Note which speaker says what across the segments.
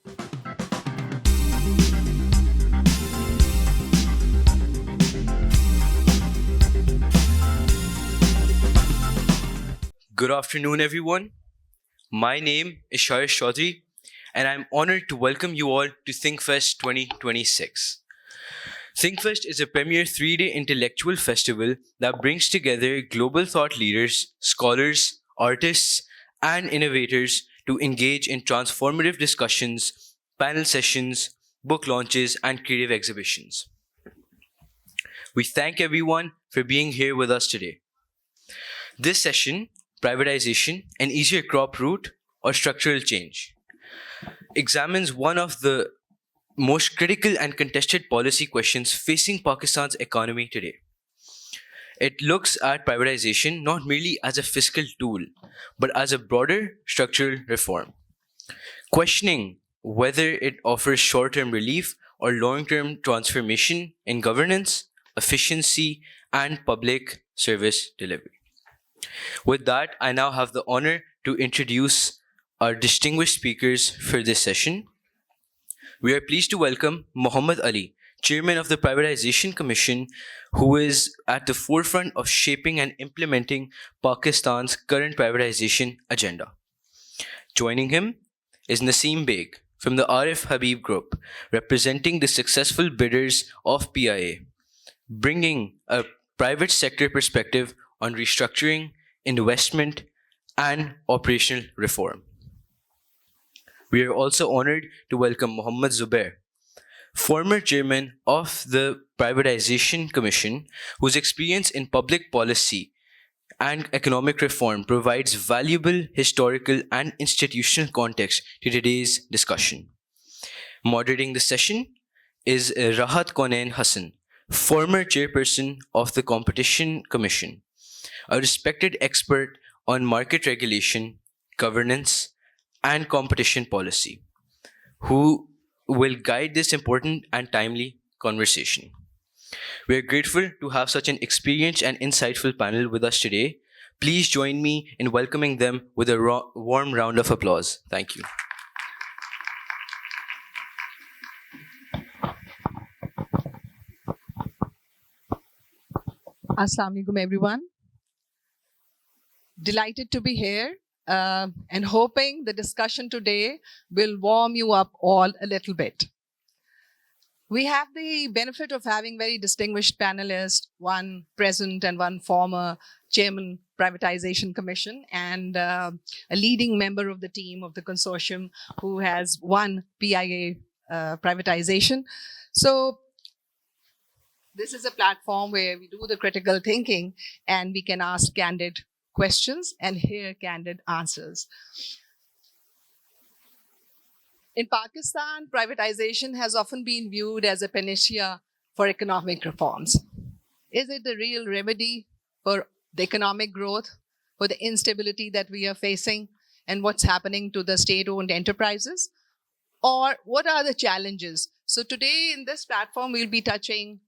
Speaker 1: Good afternoon, everyone. My name is Sharish Chaudhry, and I'm honored to welcome you all to ThinkFest 2026. ThinkFest is a premier 3-day intellectual festival that brings together global thought leaders, scholars, artists, and innovators to engage in transformative discussions, panel sessions, book launches, and creative exhibitions. We thank everyone for being here with us today. This session, Privatization, an easier crop route or structural change, examines one of the most critical and contested policy questions facing Pakistan's economy today. It looks at privatization not merely as a fiscal tool, but as a broader structural reform, questioning whether it offers short term relief or long term transformation in governance, efficiency, and public service delivery. With that, I now have the honor to introduce our distinguished speakers for this session. We are pleased to welcome Muhammad Ali, Chairman of the Privatization Commission, who is at the forefront of shaping and implementing Pakistan's current privatization agenda. Joining him is Naseem Beg from the Arif Habib Group, representing the successful bidders of PIA, bringing a private sector perspective on restructuring, investment, and operational reform. We are also honored to welcome Muhammad Zubair, former chairman of the Privatization Commission, whose experience in public policy and economic reform provides valuable historical and institutional context to today's discussion. Moderating the session is Rahat Konain Hassan, former chairperson of the Competition Commission, a respected expert on market regulation, governance, and competition policy, who will guide this important and timely conversation. We are grateful to have such an experienced and insightful panel with us today. Please join me in welcoming them with a warm round of applause. Thank you.
Speaker 2: Assalamu alaikum, everyone. Delighted to be here and hoping the discussion today will warm you up all a little bit. We have the benefit of having very distinguished panelists, one present and one former chairman Privatization Commission, and a leading member of the team of the consortium who has won PIA privatization. So this is a platform where we do the critical thinking and we can ask candid questions and hear candid answers. In Pakistan, privatization has often been viewed as a panacea for economic reforms. Is it the real remedy for the economic growth, for the instability that we are facing, and what's happening to the state-owned enterprises? Or what are the challenges? So today in this platform, we'll be touching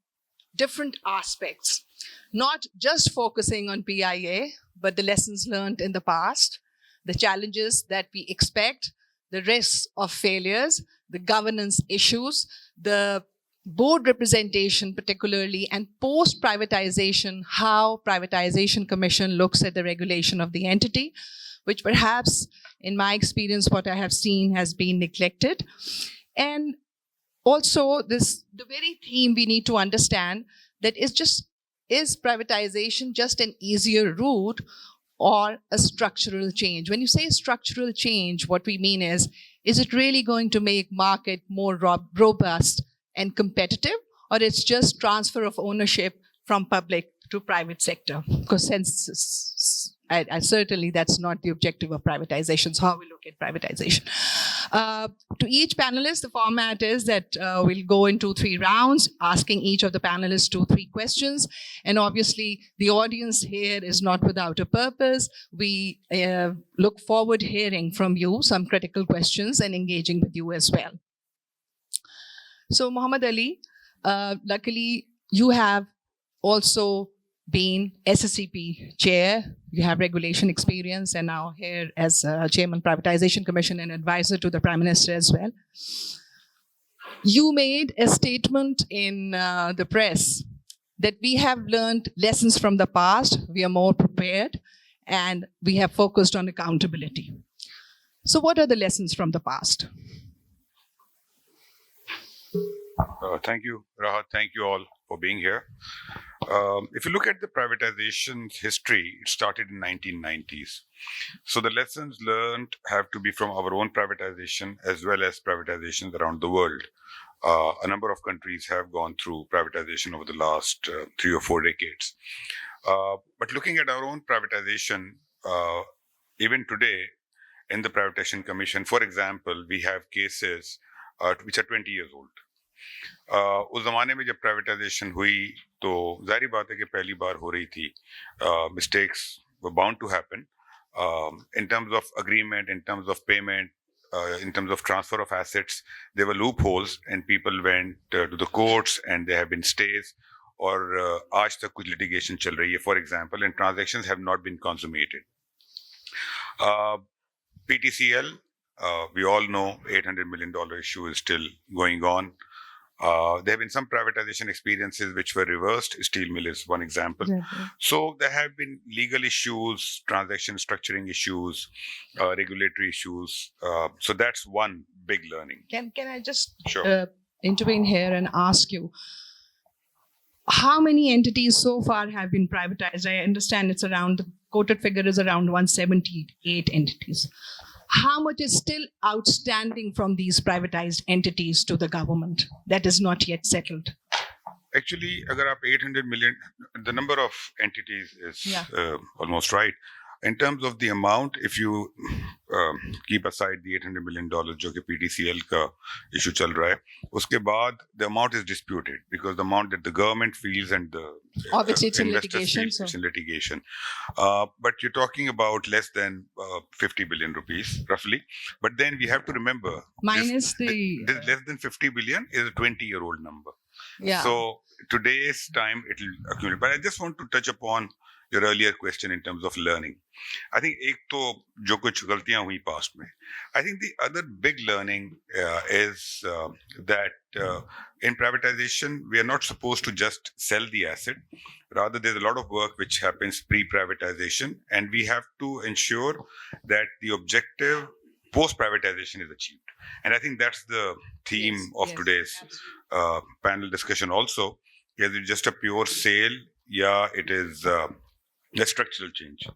Speaker 2: different aspects, not just focusing on PIA, but the lessons learned in the past, the challenges that we expect, the risks of failures, the governance issues, the board representation particularly, and post-privatization, how Privatization Commission looks at the regulation of the entity, which perhaps, in my experience, what I have seen has been neglected. And also, the very theme we need to understand that is privatization just an easier route or a structural change? When you say structural change, what we mean is it really going to make market more robust and competitive, or it's just transfer of ownership from public to private sector? Because I certainly that's not the objective of privatization. So how we look at privatization. To each panelist, the format is that we'll go into 3 rounds, asking each of the panelists 2-3 questions. And obviously, the audience here is not without a purpose. We look forward hearing from you some critical questions and engaging with you as well. So Muhammad Ali, luckily you have also been SSCP chair, you have regulation experience, and now here as chairman Privatization Commission and advisor to the Prime Minister as well. You made a statement in the press that we have learned lessons from the past, we are more prepared, and we have focused on accountability. So what are the lessons from the past?
Speaker 3: Thank you, Rahat. Thank you all for being here. If you look at the privatization history, it started in 1990s. So the lessons learned have to be from our own privatization as well as privatizations around the world. A number of countries have gone through privatization over the last 3 or 4 decades. But looking at our own privatization, even today in the Privatisation Commission, for example, we have cases which are 20 years old. उस जमाने में जब privatisation हुई तो जाहिर बात है कि पहली बार हो रही थी mistakes were bound to happen in terms of agreement, in terms of payment, in terms of transfer of assets, there were loopholes and people went to the courts and there have been stays or आज तक कुछ litigation चल रही है, for example, and transactions have not been consummated. PTCL, we all know $800 million issue is still going on. There have been some privatization experiences which were reversed. Steel mill is one example.
Speaker 2: Exactly.
Speaker 3: So there have been legal issues, transaction structuring issues, regulatory issues. So that's one big learning.
Speaker 2: Can I just
Speaker 3: Sure.
Speaker 2: intervene here and ask you, how many entities so far have been privatized? I understand it's around, the quoted figure is around 178 entities. How much is still outstanding from these privatized entities to the government that is not yet settled?
Speaker 3: Actually, agar aap 800 million, the number of entities is
Speaker 2: Yeah.
Speaker 3: almost right. In terms of the amount, if you keep aside the $800 million जो कि PTCL का issue चल रहा है, उसके बाद the amount is disputed because the amount that the government feels and the
Speaker 2: Obviously, it's in
Speaker 3: investors
Speaker 2: litigation,
Speaker 3: feel
Speaker 2: so-
Speaker 3: it's in litigation. But you're talking about less than 50 billion rupees, roughly. But then we have to remember,
Speaker 2: Minus
Speaker 3: this less than 50 billion is a 20-year-old number.
Speaker 2: yeah.
Speaker 3: So today's time it will accumulate. But I just want to touch upon your earlier question in terms of learning. I think एक तो जो कुछ गलतियां हुई past में. I think the other big learning is that in privatization we are not supposed to just sell the asset. Rather, there's a lot of work which happens pre-privatization, and we have to ensure that the objective post-privatization is achieved. And I think that's the theme
Speaker 2: Yes,
Speaker 3: of
Speaker 2: yes,
Speaker 3: today's
Speaker 2: absolutely.
Speaker 3: panel discussion also. Is it just a pure sale? Yeah, it is a structural change.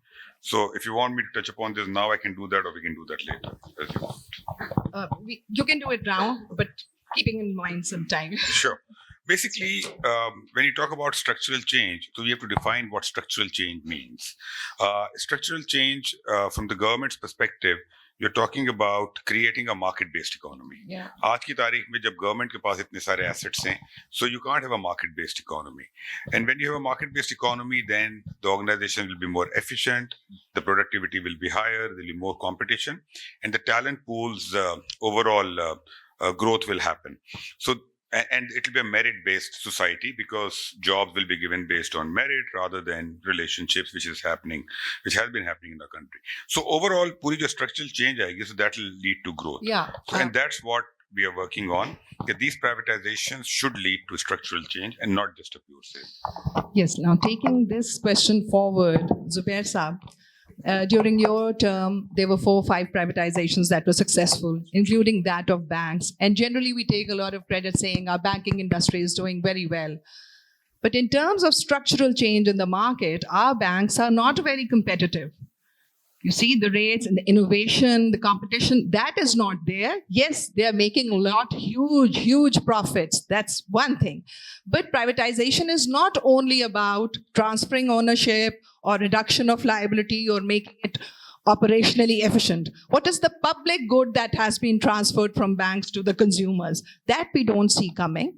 Speaker 3: So if you want me to touch upon this now, I can do that, or we can do that later, as you want.
Speaker 2: You can do it now, but keeping in mind some time.
Speaker 3: Sure. Basically, when you talk about structural change, so we have to define what structural change means. Structural change, from the government's perspective, you're talking about creating a market-based economy.
Speaker 2: Yeah.
Speaker 3: आज की तारीख में जब government के पास इतने सारे assets हैं, so you can't have a market-based economy. And when you have a market-based economy, then the organization will be more efficient, the productivity will be higher, there will be more competition, and the talent pools overall growth will happen. So and it will be a merit-based society because jobs will be given based on merit rather than relationships, which has been happening in the country. So overall, पूरी जो structural change आएगी, so that will lead to growth.
Speaker 2: Yeah.
Speaker 3: So, and that's what we are working on. That these privatizations should lead to structural change and not just a pure sale.
Speaker 2: Yes. Now, taking this question forward, Zubair Saab, during your term, there were 4 or 5 privatizations that were successful, including that of banks. And generally, we take a lot of credit saying our banking industry is doing very well. But in terms of structural change in the market, our banks are not very competitive. You see the rates and the innovation, the competition, that is not there. Yes, they are making a lot, huge profits. That's one thing. But privatization is not only about transferring ownership or reduction of liability or making it operationally efficient. What is the public good that has been transferred from banks to the consumers? That we don't see coming.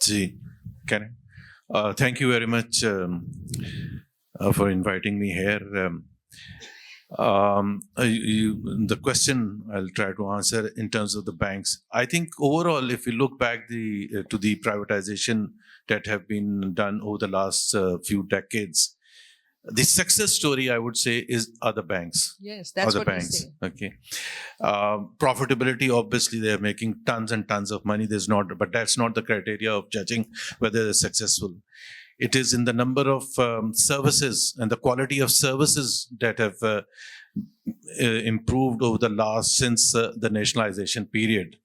Speaker 4: Ji, can I? Thank you very much for inviting me here. The question I'll try to answer in terms of the banks. I think overall, if you look back to the privatization that have been done over the last few decades. The success story, I would say, are the banks.
Speaker 2: Yes, that's what we say.
Speaker 4: Okay. Profitability, obviously, they're making tons and tons of money. But that's not the criteria of judging whether they're successful. It is in the number of services and the quality of services that have improved over the since the nationalization period.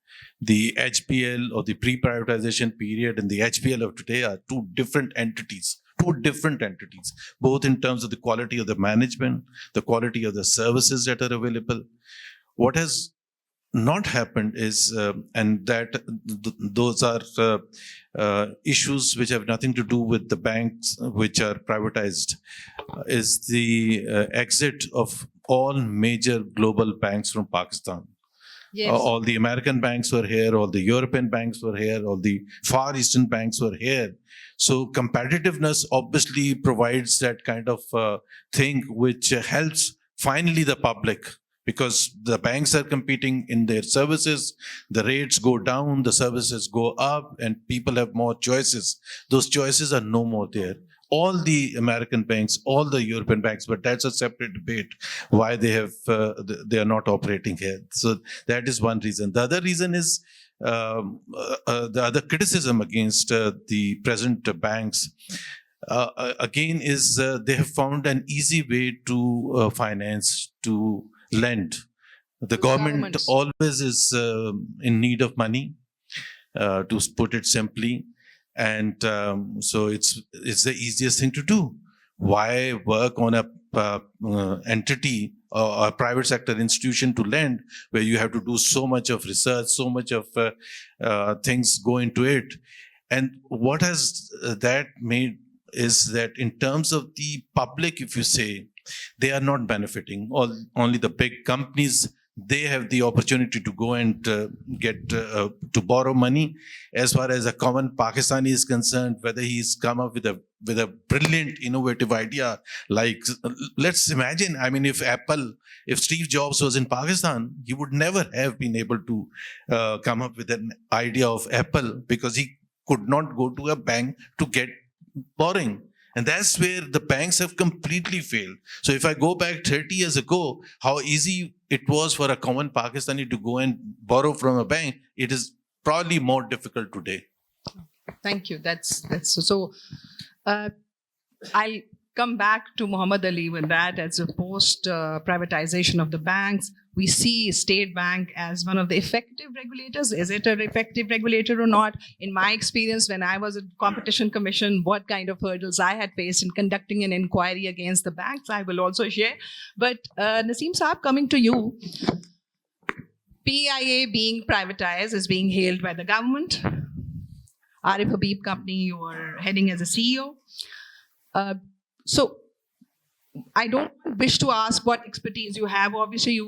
Speaker 4: The HPL or the pre-privatization period and the HPL of today are two different entities, both in terms of the quality of the management, the quality of the services that are available. What has not happened is, and that those are issues which have nothing to do with the banks which are privatized, is the exit of all major global banks from Pakistan.
Speaker 2: Yes.
Speaker 4: All the American banks were here, all the European banks were here, all the Far Eastern banks were here. So competitiveness obviously provides that kind of thing which helps finally the public, because the banks are competing in their services, the rates go down, the services go up, and people have more choices. Those choices are no more there. All the American banks, all the European banks, but that's a separate debate why they are not operating here. So that is one reason. The other reason is the other criticism against the present banks again is they have found an easy way to finance, to lend. The government always is in need of money, to put it simply. And so it's the easiest thing to do. Why work on a entity or a private sector institution to lend, where you have to do so much of research, so much of things go into it? And what has that made is that in terms of the public, if you say, they are not benefiting. Only the big companies, they have the opportunity to go and get to borrow money. As far as a common Pakistani is concerned, whether he's come up with a brilliant, innovative idea, like, let's imagine, I mean, if Steve Jobs was in Pakistan, he would never have been able to come up with an idea of Apple, because he could not go to a bank to get borrowing. And that's where the banks have completely failed. So if I go back 30 years ago, how easy it was for a common Pakistani to go and borrow from a bank, it is probably more difficult today.
Speaker 2: Thank you. That's so. I'll come back to Muhammad Ali with that. As a post-privatization of the banks, we see State Bank as one of the effective regulators. Is it an effective regulator or not? In my experience, when I was at Competition Commission, what kind of hurdles I had faced in conducting an inquiry against the banks, I will also share. But Naseem Saab, coming to you, PIA being privatized is being hailed by the government. Arif Habib company, you are heading as a CEO. So I don't wish to ask what expertise you have. Obviously,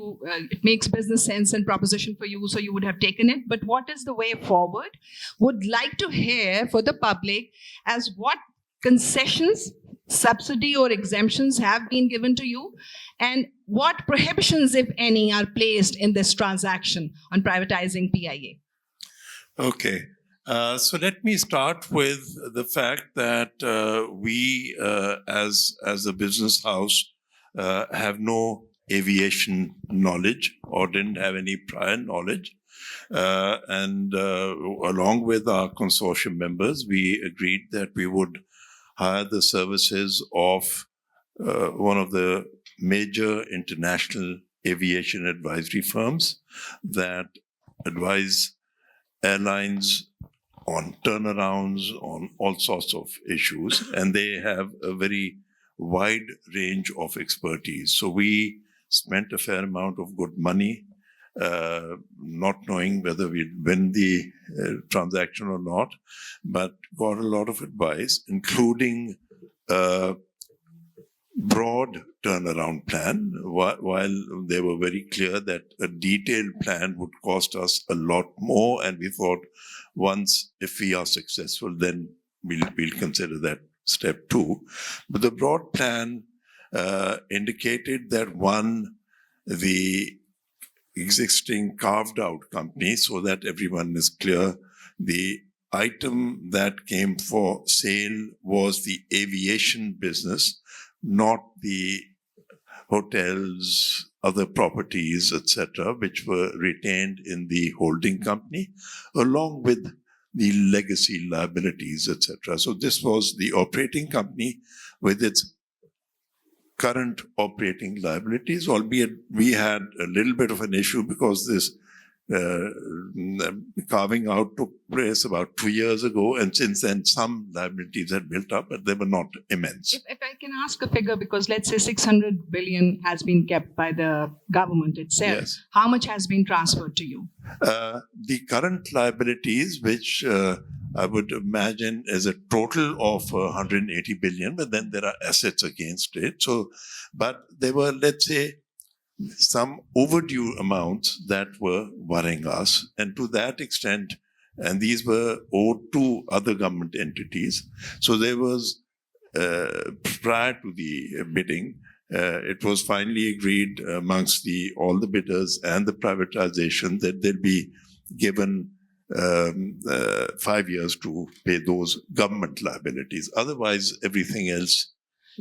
Speaker 2: it makes business sense and proposition for you, so you would have taken it. But what is the way forward? Would like to hear for the public as what concessions, subsidy or exemptions have been given to you, and what prohibitions, if any, are placed in this transaction on privatizing PIA.
Speaker 5: Okay. So let me start with the fact that we, as a business house, have no aviation knowledge or didn't have any prior knowledge. And along with our consortium members, we agreed that we would hire the services of one of the major international aviation advisory firms that advise airlines on turnarounds, on all sorts of issues, and they have a very wide range of expertise. So we spent a fair amount of good money, not knowing whether we'd win the transaction or not, but got a lot of advice, including a broad turnaround plan, while they were very clear that a detailed plan would cost us a lot more, and we thought, once, if we are successful, then we'll consider that step 2. But the broad plan indicated that, one, the existing carved out company, so that everyone is clear, the item that came for sale was the aviation business, not the hotels, other properties, etc., which were retained in the holding company, along with the legacy liabilities, etc. So this was the operating company with its current operating liabilities, albeit we had a little bit of an issue because this carving out took place about 2 years ago, and since then some liabilities had built up, but they were not immense.
Speaker 2: If I can ask a figure, because let's say 600 billion has been kept by the government itself,
Speaker 5: Yes.
Speaker 2: how much has been transferred to you?
Speaker 5: The current liabilities, which I would imagine is a total of 180 billion, but then there are assets against it. So, but there were, let's say, some overdue amounts that were worrying us. And to that extent, and these were owed to other government entities. So there was, prior to the bidding, it was finally agreed amongst all the bidders and the privatization that they'll be given 5 years to pay those government liabilities. Otherwise, everything else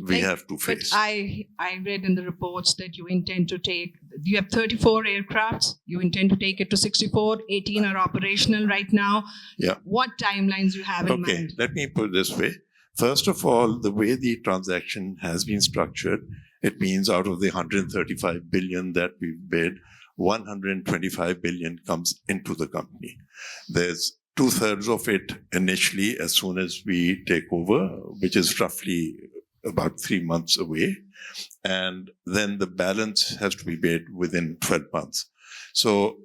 Speaker 5: we have to face.
Speaker 2: But I read in the reports that you intend to take, you have 34 aircrafts, you intend to take it to 64, 18 are operational right now.
Speaker 5: Yeah.
Speaker 2: What timelines you have in
Speaker 5: Okay,
Speaker 2: mind?
Speaker 5: let me put it this way. First of all, the way the transaction has been structured, it means out of the 135 billion that we bid, 125 billion comes into the company. There's 2/3 of it initially as soon as we take over, which is roughly about 3 months away. And then the balance has to be paid within 12 months. So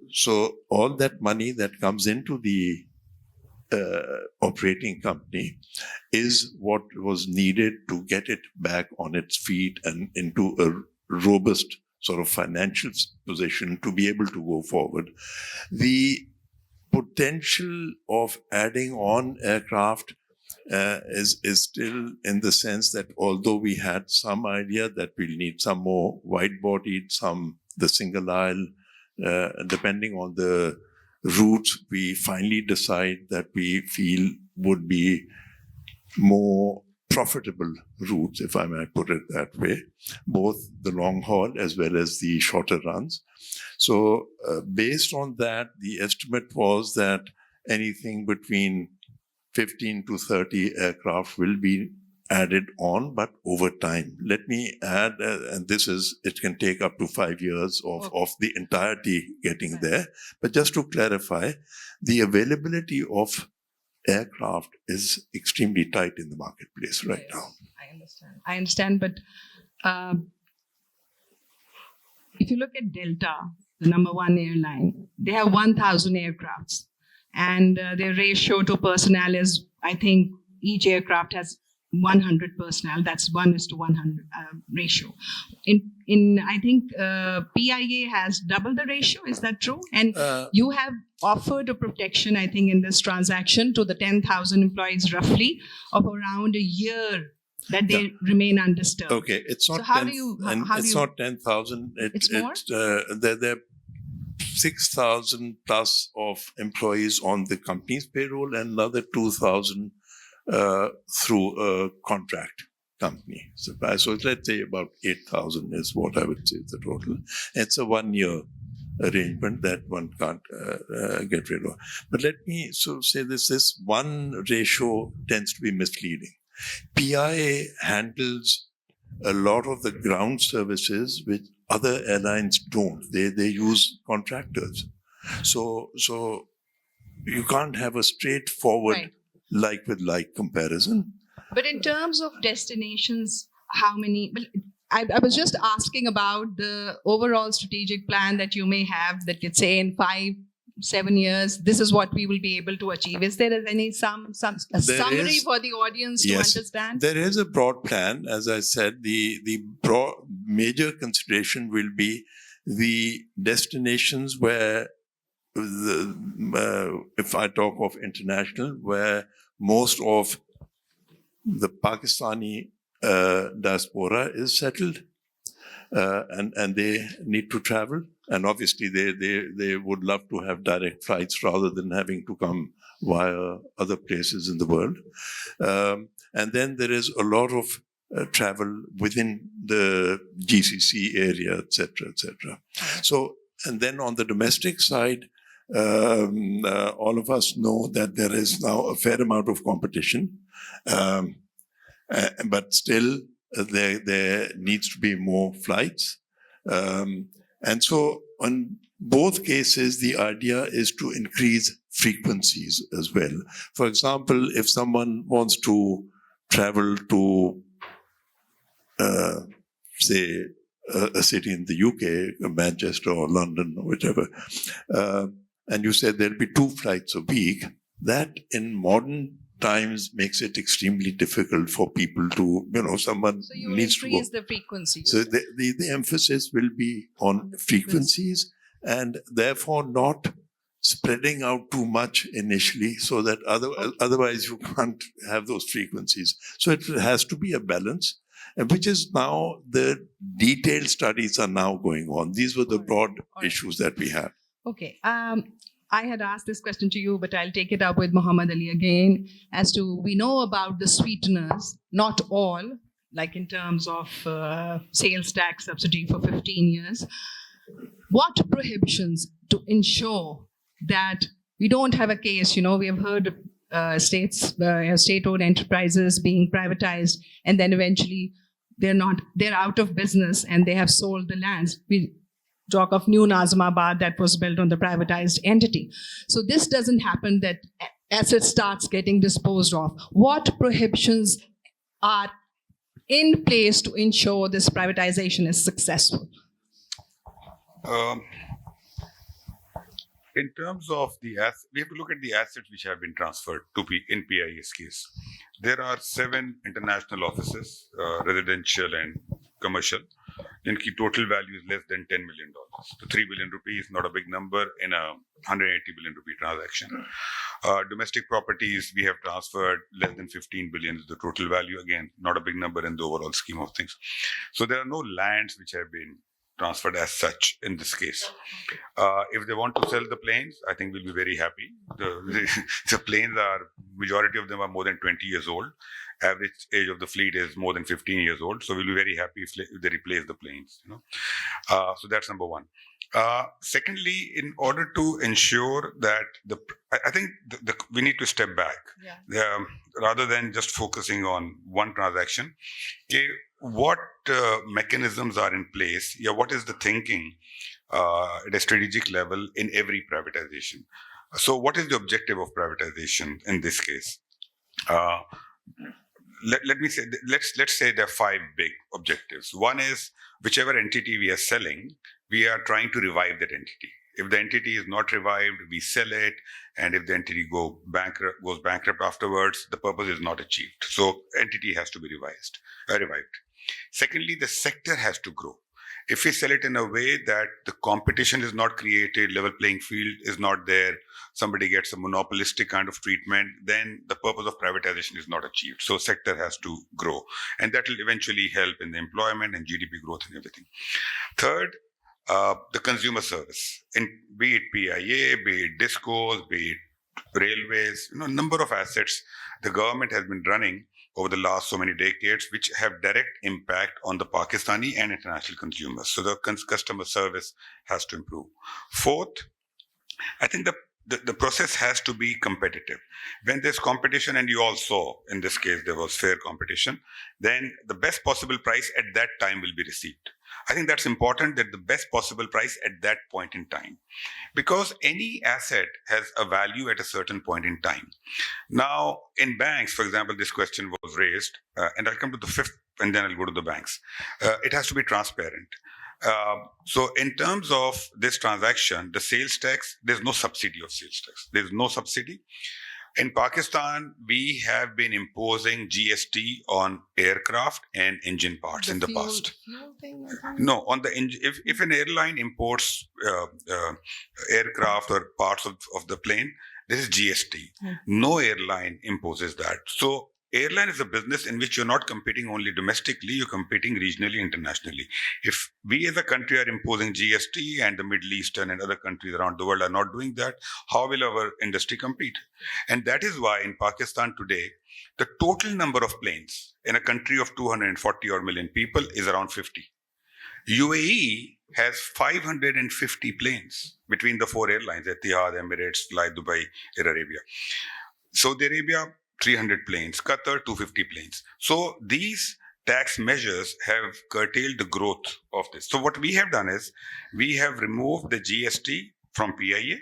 Speaker 5: all that money that comes into the operating company is what was needed to get it back on its feet and into a robust sort of financial position to be able to go forward. The potential of adding on aircraft is still in the sense that although we had some idea that we'll need some more wide-bodied, some the single aisle, depending on the routes we finally decide that we feel would be more profitable routes, if I may put it that way, both the long haul as well as the shorter runs. So based on that, the estimate was that anything between 15 to 30 aircraft will be added on, but over time. Let me add, and it can take up to 5 years of the entirety getting there. But just to clarify, the availability of aircraft is extremely tight in the marketplace right now.
Speaker 2: I understand, but if you look at Delta, the number one airline, they have 1,000 aircrafts. And their ratio to personnel is, I think, each aircraft has 100 personnel. That's 1:100 ratio. I think PIA has double the ratio. Is that true? And you have offered a protection, I think, in this transaction to the 10,000 employees roughly of around a year that they remain undisturbed.
Speaker 5: Okay, it's not. So not 10,000.
Speaker 2: It's more.
Speaker 5: They're 6,000 plus of employees on the company's payroll and another 2,000 through a contract company. So let's say about 8,000 is what I would say is the total. It's a 1-year arrangement that one can't get rid of. But let me say this one ratio tends to be misleading. PIA handles a lot of the ground services which other airlines don't. They use contractors. So you can't have a straightforward like with like comparison.
Speaker 2: But in terms of destinations, how many? I was just asking about the overall strategic plan that you may have that could say in 5-7 years, this is what we will be able to achieve. Is there any summary for the audience to understand?
Speaker 5: There is a broad plan. As I said, the major consideration will be the destinations where, if I talk of international, where most of the Pakistani diaspora is settled and they need to travel. And obviously, they would love to have direct flights rather than having to come via other places in the world. And then there is a lot of travel within the GCC area, etc., etc. So, and then on the domestic side, all of us know that there is now a fair amount of competition, but still there needs to be more flights. And so on both cases, the idea is to increase frequencies as well. For example, if someone wants to travel to, say, a city in the UK, Manchester or London or whichever, and you said there'll be 2 flights a week, that in modern times makes it extremely difficult for people to, someone
Speaker 2: So you
Speaker 5: needs to go.
Speaker 2: increase the frequency.
Speaker 5: So the emphasis will be on frequencies and therefore not spreading out too much initially, so that otherwise you can't have those frequencies. So it has to be a balance, which is now the detailed studies are now going on. These were the broad issues that we have.
Speaker 2: Okay. I had asked this question to you, but I'll take it up with Muhammad Ali again. As to, we know about the sweeteners, not all, like in terms of sales tax subsidy for 15 years. What prohibitions to ensure that we don't have a case, we have heard state-owned enterprises being privatized, and then eventually they're out of business and they have sold the lands. We talk of New Nazimabad that was built on the privatized entity. So this doesn't happen, that asset starts getting disposed of. What prohibitions are in place to ensure this privatization is successful?
Speaker 3: In terms of the assets, we have to look at the assets which have been transferred in PIA's case. There are 7 international offices, residential and commercial. In total value is less than $10 million. So 3 billion rupees, not a big number in a 180 billion rupee transaction. Domestic properties, we have transferred less than 15 billion is the total value. Again, not a big number in the overall scheme of things. So there are no lands which have been transferred as such in this case. If they want to sell the planes, I think we'll be very happy. The planes majority of them are more than 20 years old. Average age of the fleet is more than 15 years old. So we'll be very happy if they replace the planes. So that's number one. Secondly, in order to ensure that I think we need to step back rather than just focusing on one transaction. Okay, what mechanisms are in place? What is the thinking at a strategic level in every privatization? So what is the objective of privatization in this case? Let me say, let's say there are 5 big objectives. One is whichever entity we are selling, we are trying to revive that entity. If the entity is not revived, we sell it, and if the entity goes bankrupt afterwards, the purpose is not achieved. So entity has to be revived. Secondly, the sector has to grow. If we sell it in a way that the competition is not created, level playing field is not there, somebody gets a monopolistic kind of treatment, then the purpose of privatization is not achieved. So sector has to grow, and that will eventually help in the employment and GDP growth and everything. Third, the consumer service, be it PIA, be it discos, be it railways, number of assets the government has been running over the last so many decades, which have direct impact on the Pakistani and international consumers. So the customer service has to improve. Fourth, I think the process has to be competitive. When there's competition, and you all saw in this case there was fair competition, then the best possible price at that time will be received. I think that's important, that the best possible price at that point in time, because any asset has a value at a certain point in time. Now, in banks, for example, this question was raised, and I'll come to the 5th, and then I'll go to the banks. It has to be transparent. So in terms of this transaction, the sales tax, there's no subsidy of sales tax. There's no subsidy. In Pakistan, we have been imposing GST on aircraft and engine parts in the past.
Speaker 2: Fuel thing,
Speaker 3: No, on the engine. If an airline imports aircraft or parts of the plane, this is GST. No airline imposes that. So airline is a business in which you're not competing only domestically, you're competing regionally, internationally. If we as a country are imposing GST and the Middle Eastern and other countries around the world are not doing that, how will our industry compete? And that is why in Pakistan today, the total number of planes in a country of 240 odd million people is around 50. UAE has 550 planes between the four airlines, Etihad, Emirates, Fly Dubai, Air Arabia. Saudi Arabia, 300 planes. Qatar, 250 planes. So these tax measures have curtailed the growth of this. So what we have done is we have removed the GST from PIA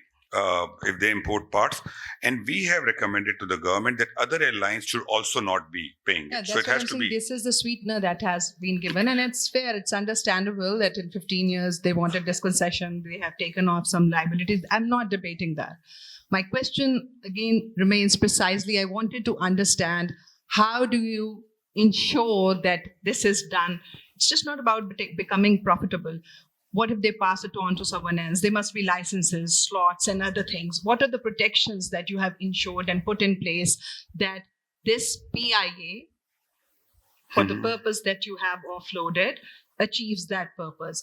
Speaker 3: if they import parts, and we have recommended to the government that other airlines should also not be paying
Speaker 2: Yeah,
Speaker 3: it.
Speaker 2: that's
Speaker 3: So it
Speaker 2: what
Speaker 3: has
Speaker 2: I'm
Speaker 3: to
Speaker 2: saying.
Speaker 3: be.
Speaker 2: This is the sweetener that has been given, and it's fair. It's understandable that in 15 years they wanted this concession. They have taken off some liabilities. I'm not debating that. My question again remains precisely. I wanted to understand, how do you ensure that this is done? It's just not about becoming profitable. What if they pass it on to someone else? There must be licenses, slots, and other things. What are the protections that you have ensured and put in place that this PIA, for the purpose that you have offloaded, achieves that purpose?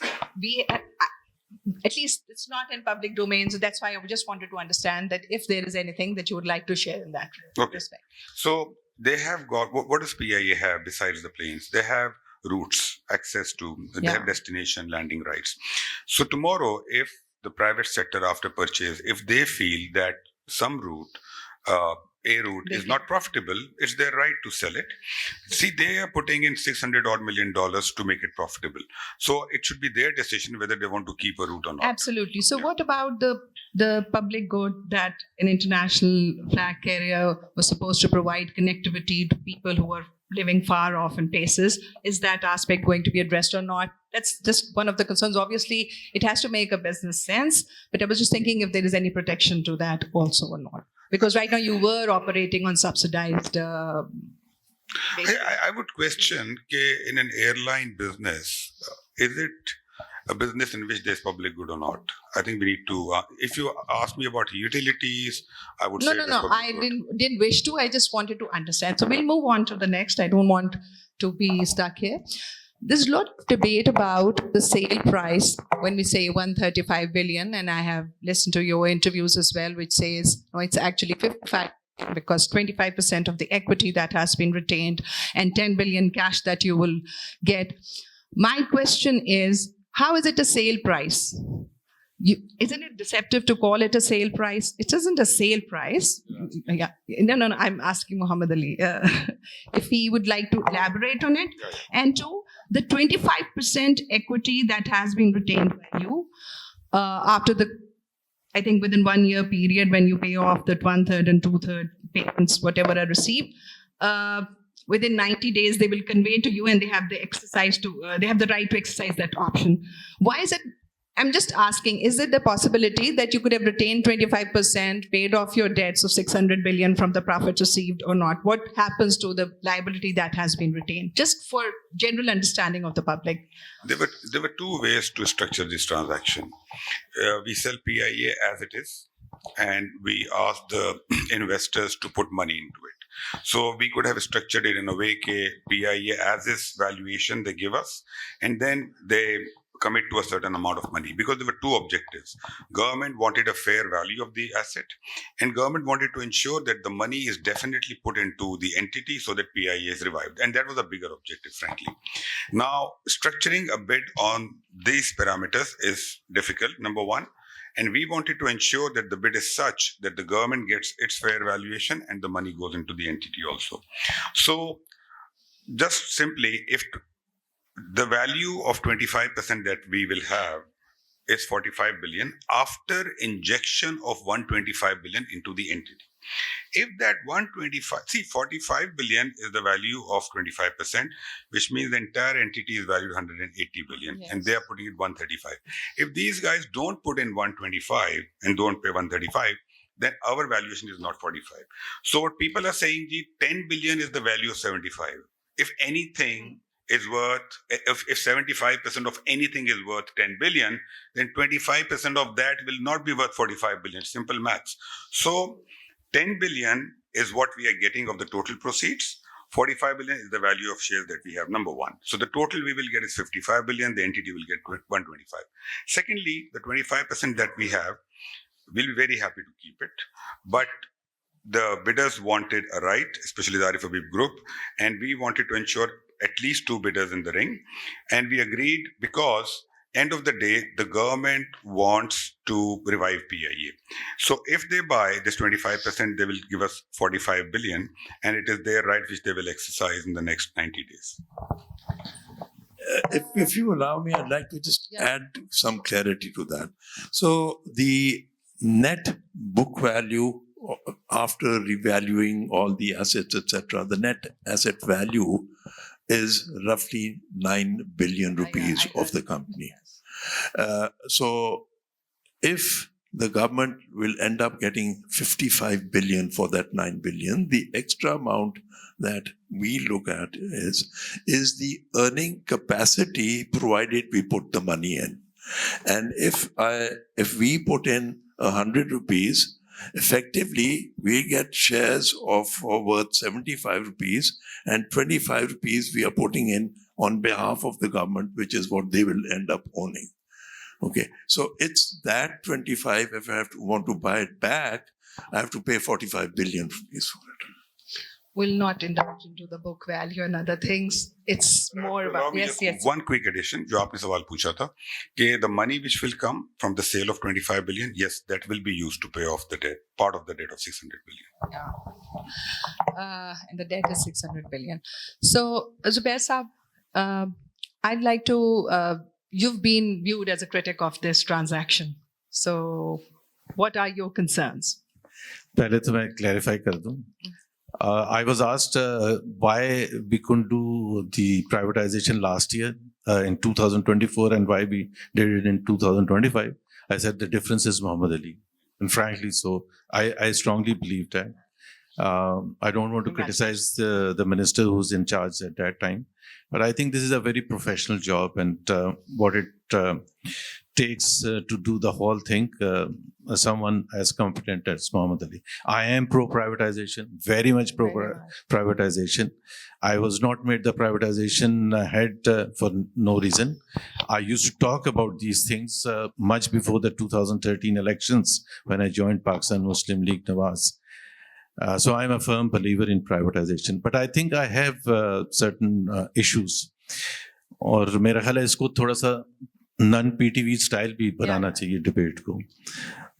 Speaker 2: At least it's not in public domain, so that's why I just wanted to understand that if there is anything that you would like to share in that respect.
Speaker 3: So they have got, what does PIA have besides the planes? They have routes, access to, they have destination landing rights. So tomorrow, if the private sector after purchase, if they feel that some route, a route is not profitable, it's their right to sell it. See, they are putting in $600 odd million to make it profitable. So it should be their decision whether they want to keep a route or not.
Speaker 2: Absolutely. So what about the public good that an international flag carrier was supposed to provide connectivity to people who are living far off in places? Is that aspect going to be addressed or not? That's just one of the concerns. Obviously, it has to make a business sense, but I was just thinking if there is any protection to that also or not. Because right now you were operating on subsidized.
Speaker 3: I would question, in an airline business, is it a business in which there's public good or not? I think we need to. If you ask me about utilities, I would say
Speaker 2: No. I didn't wish to. I just wanted to understand. So we'll move on to the next. I don't want to be stuck here. There's a lot of debate about the sale price when we say 135 billion, and I have listened to your interviews as well, which says no, it's actually 55 because 25% of the equity that has been retained and 10 billion cash that you will get. My question is, how is it a sale price? Isn't it deceptive to call it a sale price? It isn't a sale price. Yeah. No. I'm asking Muhammad Ali if he would like to elaborate on it. And two, the 25% equity that has been retained by you after I think within 1 year period when you pay off the 1/3 and 2/3 payments, whatever are received, within 90 days they will convey to you, and they have they have the right to exercise that option. Why is it? I'm just asking, is it the possibility that you could have retained 25%, paid off your debts of 600 billion from the profits received or not? What happens to the liability that has been retained? Just for general understanding of the public.
Speaker 3: There were two ways to structure this transaction. We sell PIA as it is, and we ask the investors to put money into it. So we could have structured it in a way that PIA as is valuation they give us, and then they commit to a certain amount of money, because there were two objectives. Government wanted a fair value of the asset, and government wanted to ensure that the money is definitely put into the entity so that PIA is revived. And that was a bigger objective, frankly. Now, structuring a bid on these parameters is difficult, number one. And we wanted to ensure that the bid is such that the government gets its fair valuation and the money goes into the entity also. So just simply, if the value of 25% that we will have is 45 billion after injection of 125 billion into the entity. If that 45 billion is the value of 25%, which means the entire entity is valued 180 billion, yes, and they are putting it 135. If these guys don't put in 125 and don't pay 135, then our valuation is not 45. So what people are saying, 10 billion is the value of 75. If anything is worth, if 75% of anything is worth 10 billion, then 25% of that will not be worth 45 billion. Simple maths. So 10 billion is what we are getting of the total proceeds. 45 billion is the value of shares that we have, number one. So the total we will get is 55 billion. The entity will get 125. Secondly, the 25% that we have, we'll be very happy to keep it. But the bidders wanted a right, especially the Arif Habib group, and we wanted to ensure at least 2 bidders in the ring. And we agreed because end of the day, the government wants to revive PIA. So if they buy this 25%, they will give us 45 billion, and it is their right which they will exercise in the next 90 days.
Speaker 5: If you allow me, I'd like to just add some clarity to that. So the net book value after revaluing all the assets, etc., the net asset value is roughly 9 billion rupees of the company. So if the government will end up getting 55 billion for that 9 billion, the extra amount that we look at is the earning capacity provided we put the money in. And if we put in 100 rupees, effectively we get shares of worth 75 rupees, and 25 rupees we are putting in on behalf of the government, which is what they will end up owning. Okay, so it's that 25. If I want to buy it back, I have to pay 45 billion rupees for it.
Speaker 2: Will not indulge into the book value and other things. It's more about yes.
Speaker 3: One quick addition, जो आपने सवाल पूछा था, कि the money which will come from the sale of 25 billion, yes, that will be used to pay off the debt, part of the debt of 600 billion.
Speaker 2: Yeah. And the debt is 600 billion. So, Zubair Saab, I'd like to. You've been viewed as a critic of this transaction. So, what are your concerns?
Speaker 4: पहले तो मैं clarify कर दूं. I was asked why we couldn't do the privatization last year in 2024 and why we did it in 2025. I said the difference is Muhammad Ali. And frankly, so I strongly believe that. I don't want to criticize the minister who's in charge at that time, but I think this is a very professional job, and what it takes to do the whole thing, someone as competent as Muhammad Ali. I am pro-privatization, very much pro-privatization. I was not made the privatization head for no reason. I used to talk about these things much before the 2013 elections when I joined Pakistan Muslim League Nawaz. So I'm a firm believer in privatization, but I think I have certain issues. और मेरा ख्याल है इसको थोड़ा सा none PTV style भी बनाना चाहिए debate को,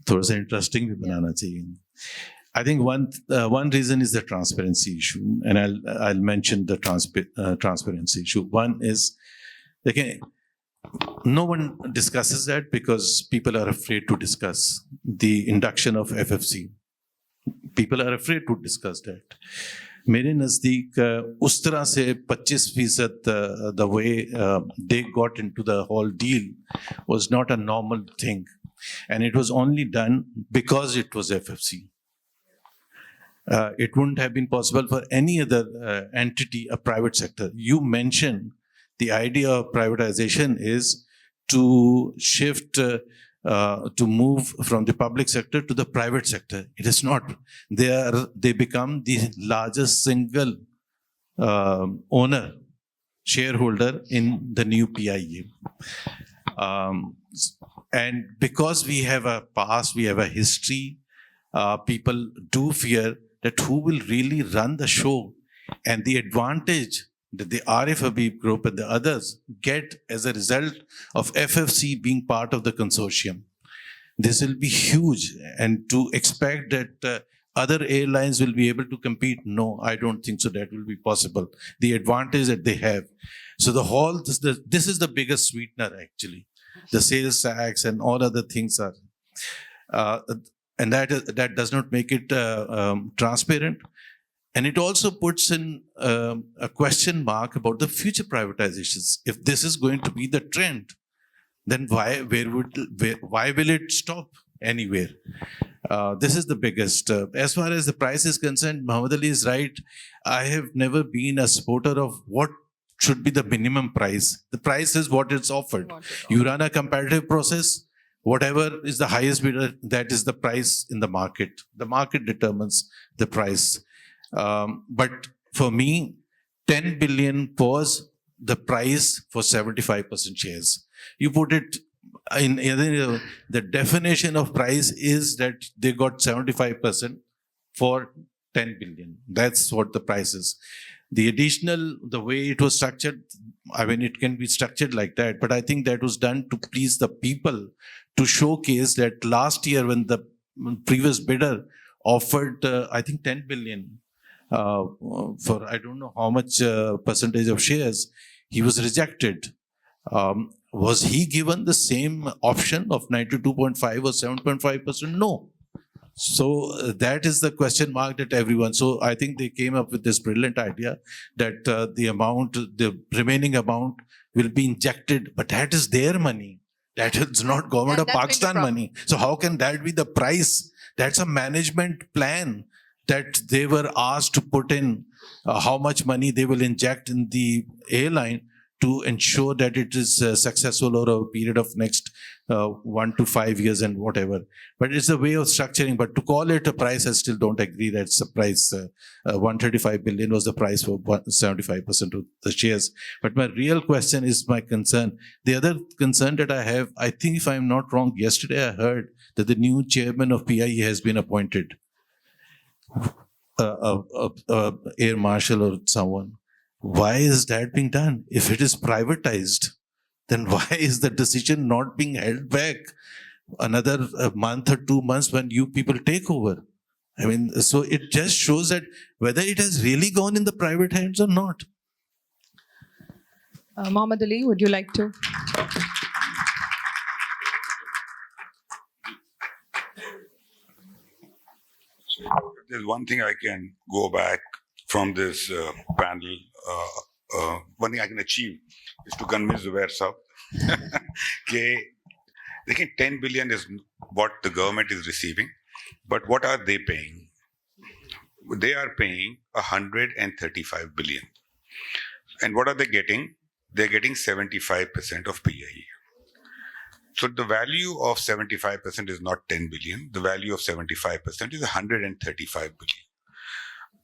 Speaker 4: थोड़ा सा इंटरेस्टिंग भी बनाना चाहिए. I think one reason is the transparency issue, and I'll mention the transparency issue. One is, okay, no one discusses that because people are afraid to discuss the induction of FFC. People are afraid to discuss that. मेरे नज़दीक उस तरह से 25% the way they got into the whole deal was not a normal thing, and it was only done because it was FFC. It wouldn't have been possible for any other entity, a private sector. You mentioned the idea of privatization is to shift, to move from the public sector to the private sector. It is not. They become the largest single owner, shareholder in the new PIA. And because we have a past, we have a history, people do fear that who will really run the show, and the advantage that the Arif Habib group and the others get as a result of FFC being part of the consortium. This will be huge, and to expect that other airlines will be able to compete, no, I don't think so that will be possible. The advantage that they have. So this is the biggest sweetener actually. The sales tax and all other things are, and that does not make it transparent. And it also puts in a question mark about the future privatizations. If this is going to be the trend, then why will it stop anywhere? This is the biggest. As far as the price is concerned, Muhammad Ali is right. I have never been a supporter of what should be the minimum price. The price is what it's offered. You run a competitive process. Whatever is the highest bidder, that is the price in the market. The market determines the price. But for me, 10 billion was the price for 75% shares. You put it in the definition of price is that they got 75% for 10 billion. That's what the price is. The additional, the way it was structured, I mean, it can be structured like that, but I think that was done to please the people, to showcase that last year when the previous bidder offered, I think 10 billion for I don't know how much percentage of shares, he was rejected. Was he given the same option of 92.5 or 7.5%? No. So that is the question mark that everyone. So I think they came up with this brilliant idea that the remaining amount will be injected, but that is their money. That is not government of
Speaker 2: That's been the
Speaker 4: Pakistan
Speaker 2: problem.
Speaker 4: money. So how can that be the price? That's a management plan that they were asked to put in how much money they will inject in the airline to ensure that it is successful over a period of next 1 to 5 years and whatever. But it's a way of structuring. But to call it a price, I still don't agree that's the price. 135 billion was the price for 75% of the shares. But my real question is my concern. The other concern that I have, I think if I'm not wrong, yesterday I heard that the new chairman of PIE has been appointed. Air marshal or someone. Why is that being done? If it is privatized, then why is the decision not being held back another month or 2 months when you people take over? I mean, so it just shows that whether it has really gone in the private hands or not.
Speaker 2: Mohammed Ali, would you like to?
Speaker 3: There's one thing I can go back from this panel. One thing I can achieve is to convince Zubair Saab that 10 billion is what the government is receiving, but what are they paying? They are paying 135 billion. And what are they getting? They're getting 75% of PIE. So the value of 75% is not 10 billion. The value of 75% is 135 billion.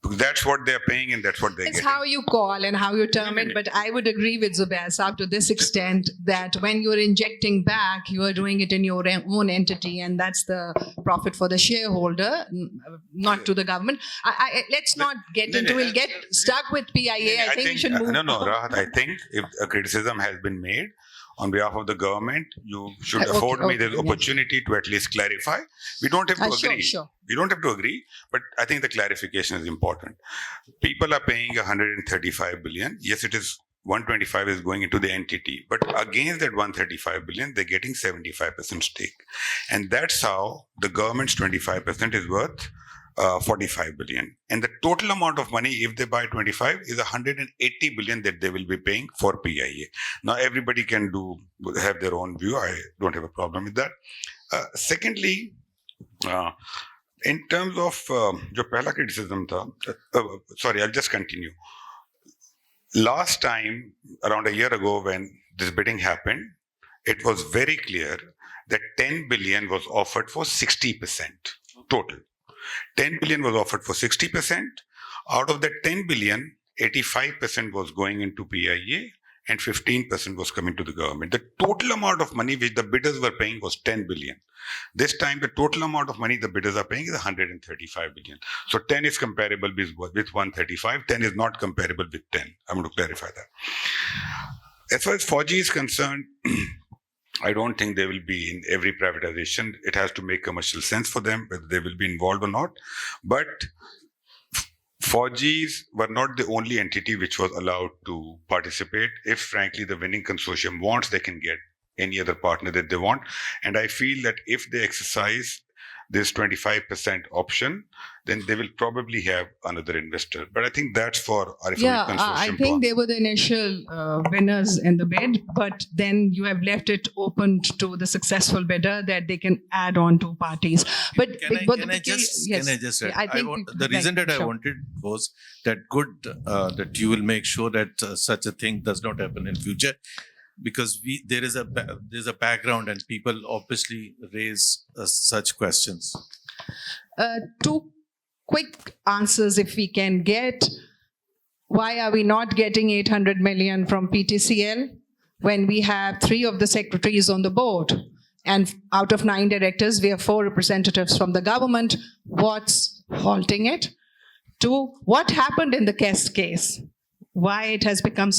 Speaker 3: Because that's what they're paying and that's what they're
Speaker 2: It's
Speaker 3: getting.
Speaker 2: how you call and how you term it, but I would agree with Zubair Saab to this extent that when you're injecting back, you are doing it in your own entity, and that's the profit for the shareholder, not to the government. Let's not get into. We'll get stuck with PIA. I think we should move.
Speaker 3: No, Rahat, I think if a criticism has been made on behalf of the government, you should afford me the opportunity to at least clarify. We don't have to agree.
Speaker 2: Sure.
Speaker 3: We don't have to agree, but I think the clarification is important. People are paying 135 billion. Yes, it is 125 is going into the entity, but against that 135 billion, they're getting 75% stake. And that's how the government's 25% is worth 45 billion. And the total amount of money, if they buy 25, is 180 billion that they will be paying for PIA. Now, everybody can have their own view. I don't have a problem with that. Secondly, in terms of जो पहला criticism था, sorry, I'll just continue. Last time, around a year ago, when this bidding happened, it was very clear that 10 billion was offered for 60% total. 10 billion was offered for 60%. Out of that 10 billion, 85% was going into PIA and 15% was coming to the government. The total amount of money which the bidders were paying was 10 billion. This time, the total amount of money the bidders are paying is 135 billion. So 10 is comparable with 135. 10 is not comparable with 10. I'm going to clarify that. As far as Fauji is concerned, I don't think they will be in every privatization. It has to make commercial sense for them, whether they will be involved or not. But Fauji's were not the only entity which was allowed to participate. If, frankly, the winning consortium wants, they can get any other partner that they want. And I feel that if they exercise this 25% option, then they will probably have another investor. But I think that's for Arifin consortium.
Speaker 2: I think they were the initial winners in the bid, but then you have left it open to the successful bidder that they can add on to parties. But
Speaker 4: Can I just add? The reason that I wanted was that that you will make sure that such a thing does not happen in future, because there's a background and people obviously raise such questions.
Speaker 2: Two quick answers if we can get. why are we not getting 800 million from PTCL when we have 3 of the secretaries on the board? And out of 9 directors, we have 4 representatives from the government. What's halting it? 2, what happened in the Kest case? Why it has become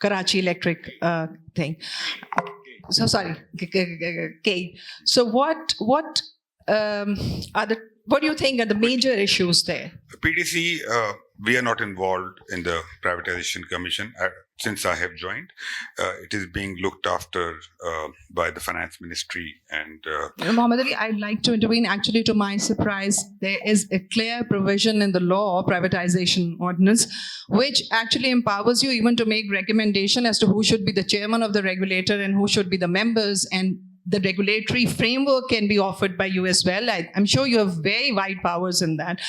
Speaker 2: Karachi Electric thing? So sorry, K. So what do you think are the major issues there?
Speaker 3: PTC, we are not involved in the Privatization Commission since I have joined. It is being looked after by the Finance Ministry and.
Speaker 2: Mohammed Ali, I'd like to intervene. Actually, to my surprise, there is a clear provision in the law, privatization ordinance, which actually empowers you even to make recommendation as to who should be the chairman of the regulator and who should be the members, and the regulatory framework can be offered by you as well. I'm sure you have very wide powers in that.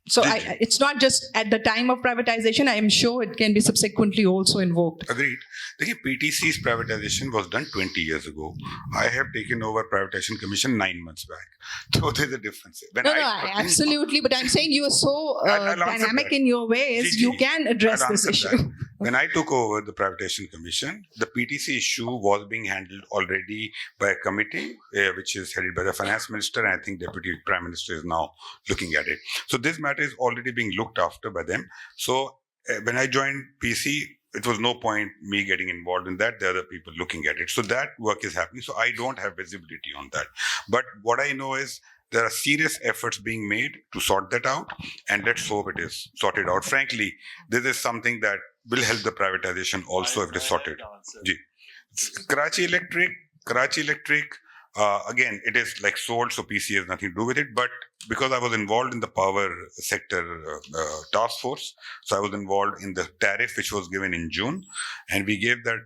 Speaker 2: It's not just at the time of privatization. I am sure it can be subsequently also invoked.
Speaker 3: Agreed. The PTC's privatization was done 20 years ago. I have taken over Privatization Commission 9 months back. So there's a difference.
Speaker 2: Absolutely. But I'm saying you are so dynamic in your ways, you can address this issue.
Speaker 3: When I took over the Privatization Commission, the PTC issue was being handled already by a committee, which is headed by the Finance Minister, and I think Deputy Prime Minister is now looking at it. So this matter is already being looked after by them. So when I joined PC, it was no point me getting involved in that. There are other people looking at it. So that work is happening. So I don't have visibility on that. But what I know is there are serious efforts being made to sort that out. And let's hope it is sorted out. Frankly, this is something that will help the privatization also if it is sorted. Karachi Electric, again, it is like sold, so PC has nothing to do with it. But because I was involved in the power sector task force, so I was involved in the tariff which was given in June, and we gave that,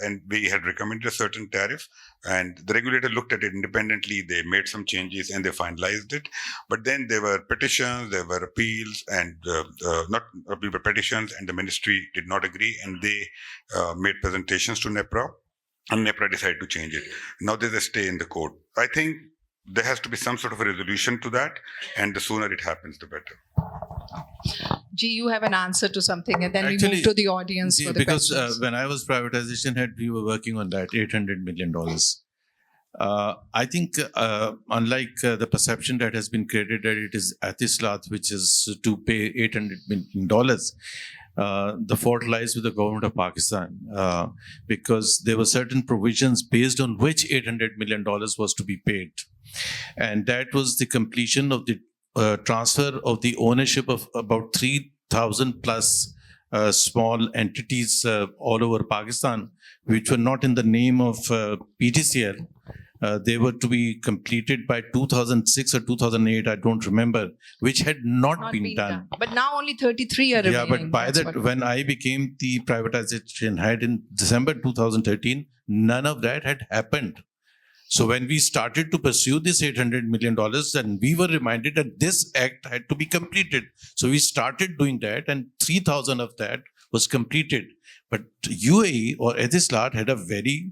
Speaker 3: and we had recommended a certain tariff, and the regulator looked at it independently. They made some changes and they finalized it. But then there were petitions, there were appeals, and not appeal, but petitions, and the ministry did not agree, and they made presentations to NEPRA. And NEPRA decided to change it. Now there's a stay in the court. I think there has to be some sort of a resolution to that, and the sooner it happens, the better.
Speaker 2: G, you have an answer to something, and then we move to the audience for the questions.
Speaker 4: Because when I was privatization head, we were working on that $800 million. I think unlike the perception that has been created that it is Etisalat which is to pay $800 million, the fault lies with the government of Pakistan because there were certain provisions based on which $800 million was to be paid. And that was the completion of the transfer of the ownership of about 3,000 plus small entities all over Pakistan, which were not in the name of PTCL. They were to be completed by 2006 or 2008, I don't remember, which had not been done.
Speaker 2: But now only 33 are remaining.
Speaker 4: Yeah, but by that, when I became the privatization head in December 2013, none of that had happened. So when we started to pursue this $800 million, then we were reminded that this act had to be completed. So we started doing that, and 3,000 of that was completed. But UAE or Etisalat had a very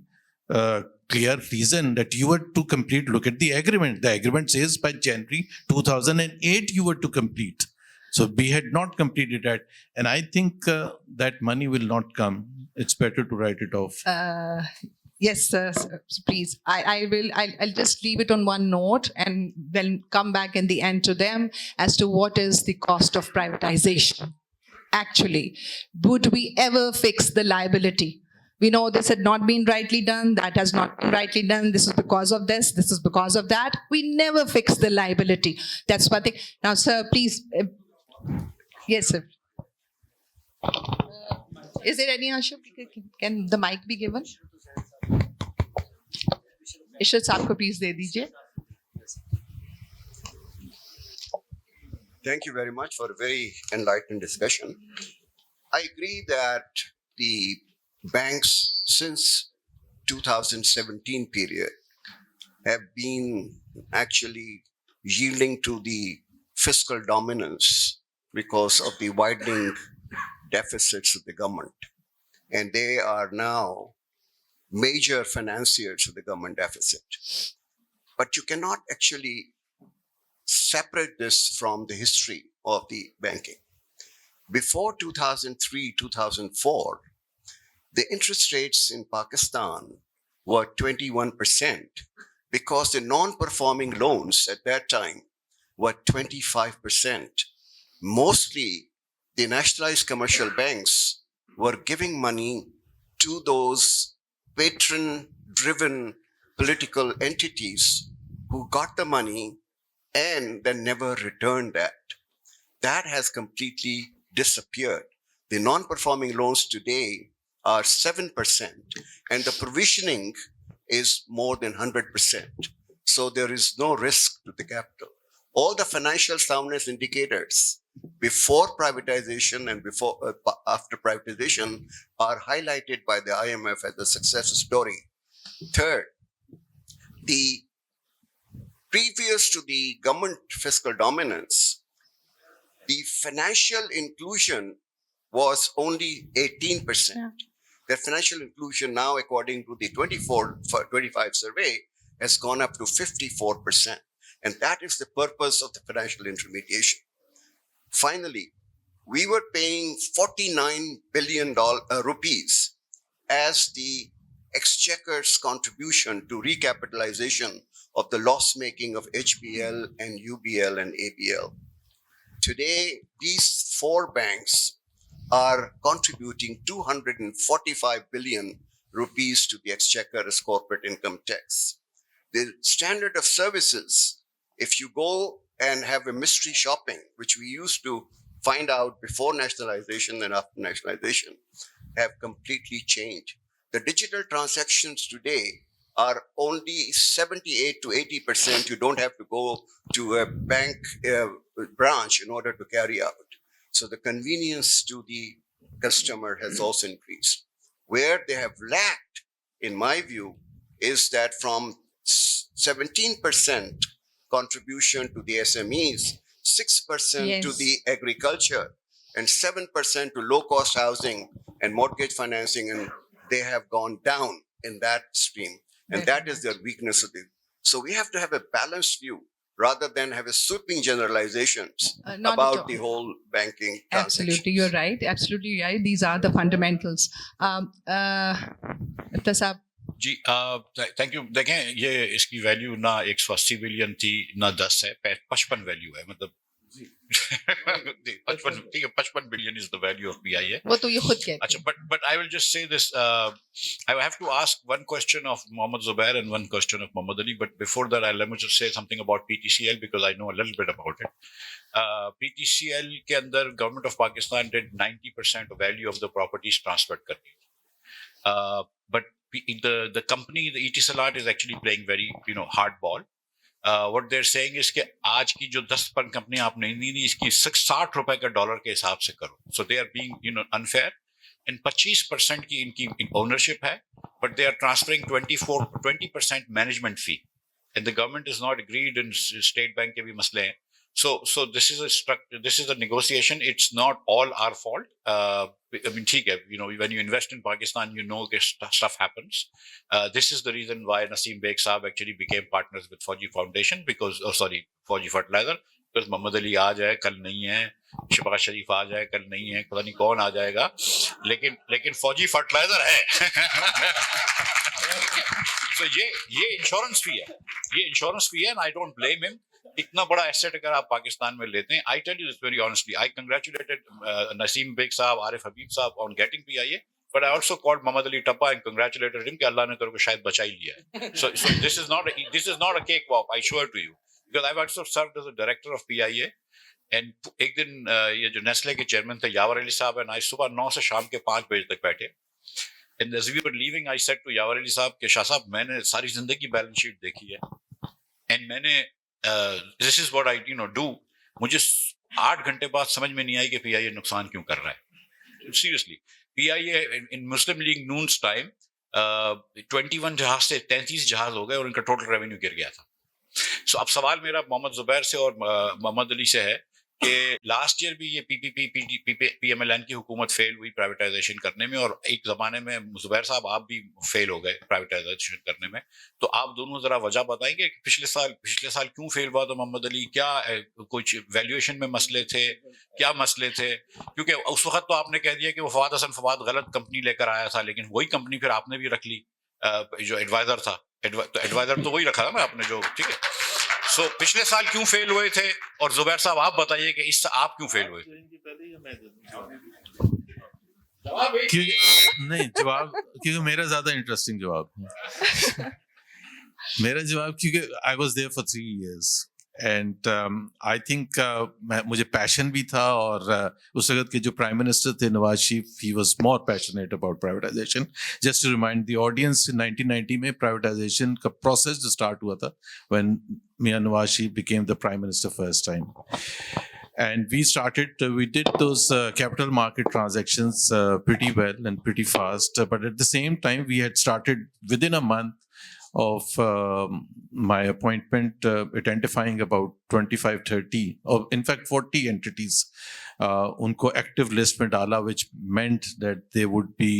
Speaker 4: clear reason that you were to complete. Look at the agreement. The agreement says by January 2008 you were to complete. So we had not completed that. And I think that money will not come. It's better to write it off.
Speaker 2: Yes, sir, please. I'll just leave it on one note and then come back in the end to them as to what is the cost of privatization. Actually, would we ever fix the liability? We know this had not been rightly done, that has not been rightly done, this is because of this is because of that. We never fix the liability. That's one thing. Now, sir, please. Yes, sir. Is there any issue? Can the mic be given? Ishrat saab ko please de dijiye.
Speaker 6: Thank you very much for a very enlightened discussion. I agree that the banks since 2017 period have been actually yielding to the fiscal dominance because of the widening deficits of the government. And they are now major financiers of the government deficit. But you cannot actually separate this from the history of the banking. Before 2003, 2004, the interest rates in Pakistan were 21% because the non-performing loans at that time were 25%. Mostly the nationalized commercial banks were giving money to those patron-driven political entities who got the money and then never returned that. That has completely disappeared. The non-performing loans today are 7%, and the provisioning is more than 100%. So there is no risk to the capital. All the financial soundness indicators before privatization and after privatization are highlighted by the IMF as a success story. Third, the previous to the government fiscal dominance, the financial inclusion was only 18%.
Speaker 2: Yeah.
Speaker 6: The financial inclusion now, according to the 25 survey, has gone up to 54%. And that is the purpose of the financial intermediation. Finally, we were paying 49 billion rupees as the exchequer's contribution to recapitalization of the loss making of HBL and UBL and ABL. Today, these four banks are contributing 245 billion rupees to the exchequer as corporate income tax. The standard of services, if you go and have a mystery shopping, which we used to find out before nationalization and after nationalization, have completely changed. The digital transactions today are only 78 to 80%. You don't have to go to a bank branch in order to carry out. So the convenience to the customer has also increased. Where they have lacked, in my view, is that from 17% contribution to the SMEs, 6% to the agriculture, and 7% to low-cost housing and mortgage financing, and they have gone down in that stream. And that is their weakness of the. So we have to have a balanced view rather than have a sweeping generalizations
Speaker 2: Not at all.
Speaker 6: about the whole banking transaction.
Speaker 2: Absolutely, you're right. Absolutely right. These are the fundamentals. Tasab,
Speaker 7: जी thank you देखें ये इसकी value ना 180 billion थी ना 10 है 55 value है मतलब 55 billion is the value of BIA
Speaker 2: वो तो ये खुद कहते
Speaker 7: अच्छा but I will just say this I have to ask one question of Mohammad Zubair and one question of Muhammad Ali, but before that let me just say something about PTCL because I know a little bit about it. PTCL के अंदर government of Pakistan did 90% of value of the properties transferred कर दी but the company, the Etisalat is actually playing very, hardball. What they're saying is कि आज की जो 10 company आपने नहीं दी इसकी 60 रुपए का डॉलर के हिसाब से करो. So they are being, unfair. And 25% की इनकी ownership है, but they are transferring 20% management fee. And the government is not agreed and state bank के भी मसले हैं. So this is a negotiation. It's not all our fault. I mean, ठीक है, when you invest in Pakistan, stuff happens. This is the reason why Naseem Beg Saab actually became partners with Fauji Foundation Fauji Fertilizer, because Muhammad Ali आ जाए कल नहीं है, शहबाज शरीफ आ जाए कल नहीं है, पता नहीं कौन आ जाएगा, लेकिन Fauji Fertilizer है. So ये इंश्योरेंस फी है, and I don't blame him. इतना बड़ा एसेट अगर आप पाकिस्तान में लेते हैं, I tell you this very honestly, I congratulated Naseem Beg Saab, Arif Habib Saab on getting PIA, but I also called Muhammad Ali Tappa and congratulated him कि अल्लाह ने तेरे को शायद बचा ही लिया है. So this is not a cakewalk, I swear to you, because I've also served as a director of PIA. And एक दिन ये जो नेस्ले के चेयरमैन थे यावर अली साहब, and I सुबह 9 से शाम के 5 बजे तक बैठे. And as we were leaving, I said to यावर अली साहब कि शाह साहब मैंने सारी जिंदगी बैलेंस शीट देखी है, and मैंने this is what I do. मुझे 8 घंटे बाद समझ में नहीं आई कि PIA नुकसान क्यों कर रहा है. Seriously, PIA in Muslim League Noon's time 21 जहाज से 33 जहाज हो गए और इनका टोटल रेवेन्यू गिर गया था. So अब सवाल मेरा मोहम्मद जुबैर से और मोहम्मद अली से है कि लास्ट ईयर भी ये पीएमएलएन की हुकूमत फेल हुई प्राइवेटाइजेशन करने में, और एक जमाने में जुबैर साहब आप भी फेल हो गए प्राइवेटाइजेशन करने में। तो आप दोनों जरा वजह बताएंगे कि पिछले साल क्यों फेल हुआ था मोहम्मद अली? क्या कुछ वैल्यूएशन में मसले थे, क्या मसले थे? क्योंकि उस वक्त तो आपने कह दिया कि वो फवाद हसन फवाद गलत कंपनी लेकर आया था, लेकिन वही कंपनी फिर आपने भी रख ली, जो एडवाइजर था। तो एडवाइजर तो वही रखा था ना आपने, जो ठीक है। सो पिछले साल क्यों फेल हुए थे, और जुबैर साहब आप बताइए कि इस आप क्यों फेल हुए?
Speaker 4: नहीं जवाब, क्योंकि मेरा ज्यादा इंटरेस्टिंग जवाब है। मेरा जवाब, क्योंकि I was there for 3 years and I think मुझे पैशन भी था, और उस वक्त के जो प्राइम मिनिस्टर थे नवाज शरीफ, ही was more passionate about privatization. Just to remind the audience, 1990 में प्राइवेटाइजेशन का प्रोसेस जो स्टार्ट हुआ था when Mian Nawaz Sharif became the prime minister first time. And we did those capital market transactions pretty well and pretty fast. But at the same time, we had started within a month of my appointment identifying about 25-30, or in fact 40 entities. उनको active list में डाला, which meant that they would be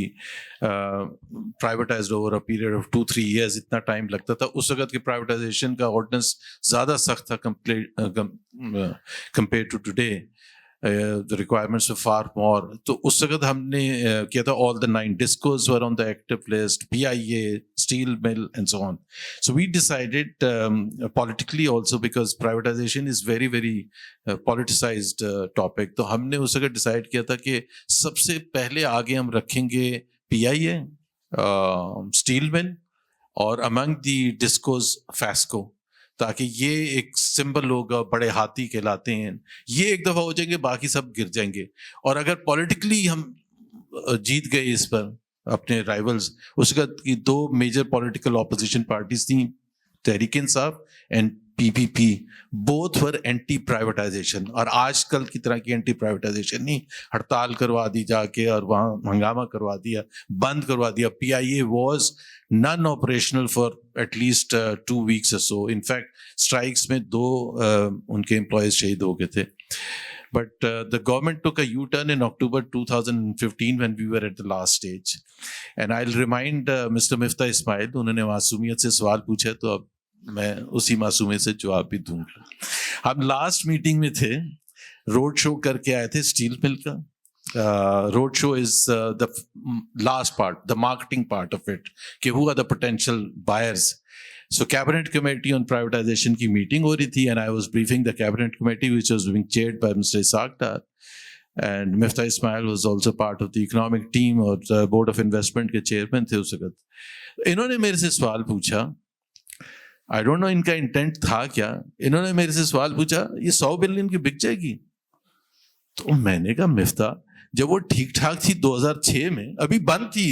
Speaker 4: privatized over a period of 2-3 years. इतना time लगता था। उस वक्त के privatization का ordinance ज़्यादा सख्त था compared to today. The requirements were far more. तो उस वक्त हमने किया था, all the 9 discos were on the active list, PIA, steel mill, and so on. So we decided politically also, because privatization is very very politicized topic. तो हमने उस वक्त decide किया था कि सबसे पहले आगे हम रखेंगे PIA, steel mill, और among the discos FASCO, ताकि ये एक सिंबल होगा, बड़े हाथी कहलाते हैं, ये एक दफा हो जाएंगे, बाकी सब गिर जाएंगे। और अगर पॉलिटिकली हम जीत गए इस पर अपने राइवल्स, उसका की 2 मेजर पॉलिटिकल ऑपोजिशन पार्टीज थी, Tehreek Insaf and PPP, both were anti privatization. और आजकल की तरह की एंटी प्राइवेटाइजेशन नहीं, हड़ताल करवा दी जाके और वहाँ हंगामा करवा दिया, बंद करवा दिया। PIA was non operational for at least 2 weeks or so. In fact, strikes में 2 उनके employees शहीद हो गए थे। But the government took a U-turn in October 2015 when we were at the last stage. And I'll remind Mr. Miftah Ismail, उन्होंने मासूमियत से सवाल पूछा, तो अब मैं उसी मासूमियत से जवाब भी दूंगा। हम लास्ट मीटिंग में थे, रोड शो करके आए थे स्टील मिल का। Road show is the last part, the marketing part of it, कि who are the potential buyers. So cabinet committee on privatization की meeting हो रही थी, and I was briefing the cabinet committee, which was being chaired by Mr. Ishaq Dar, and Miftah Ismail was also part of the economic team, और the board of investment के chairman थे उस वक्त। इन्होंने मेरे से सवाल पूछा, I don't know इनका इंटेंट था क्या। इन्होंने मेरे से सवाल पूछा, ये 100 बिलियन की बिक जाएगी? तो मैंने कहा, मिफ्ता, जब वो ठीक ठाक थी 2006 में, अभी बंद थी,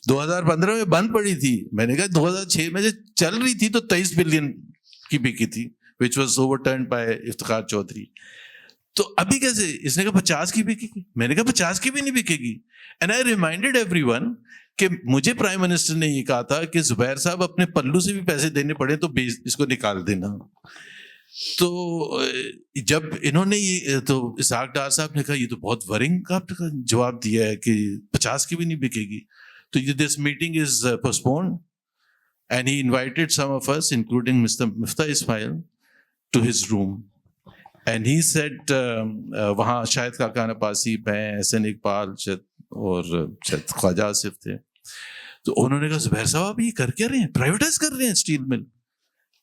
Speaker 4: 2015 में बंद पड़ी थी। मैंने कहा 2006 में जब चल रही थी तो 23 बिलियन की बिकी थी, which was overturned by Iftikhar Chaudhary. तो अभी कैसे? इसने कहा 50 की बिकेगी। मैंने कहा 50 की भी नहीं बिकेगी। एंड आई रिमाइंडेड एवरीवन कि मुझे प्राइम मिनिस्टर ने ये कहा था कि जुबैर साहब अपने पल्लू से भी पैसे देने पड़े तो इसको निकाल देना। तो जब इन्होंने ये, तो इसहाक डार साहब ने कहा ये तो बहुत वरिंग का जवाब दिया है कि 50 की भी नहीं बिकेगी। तो this meeting is postponed and he invited some of us including mister Miftah Ismail to his room and he said, वहाँ शायद काका नपासी, मैं, एहसन इकबाल और शायद ख्वाजा आसिफ थे। तो उन्होंने कहा जुबैर साहब आप ये कर क्या रहे हैं, प्राइवेटाइज कर रहे हैं स्टील मिल?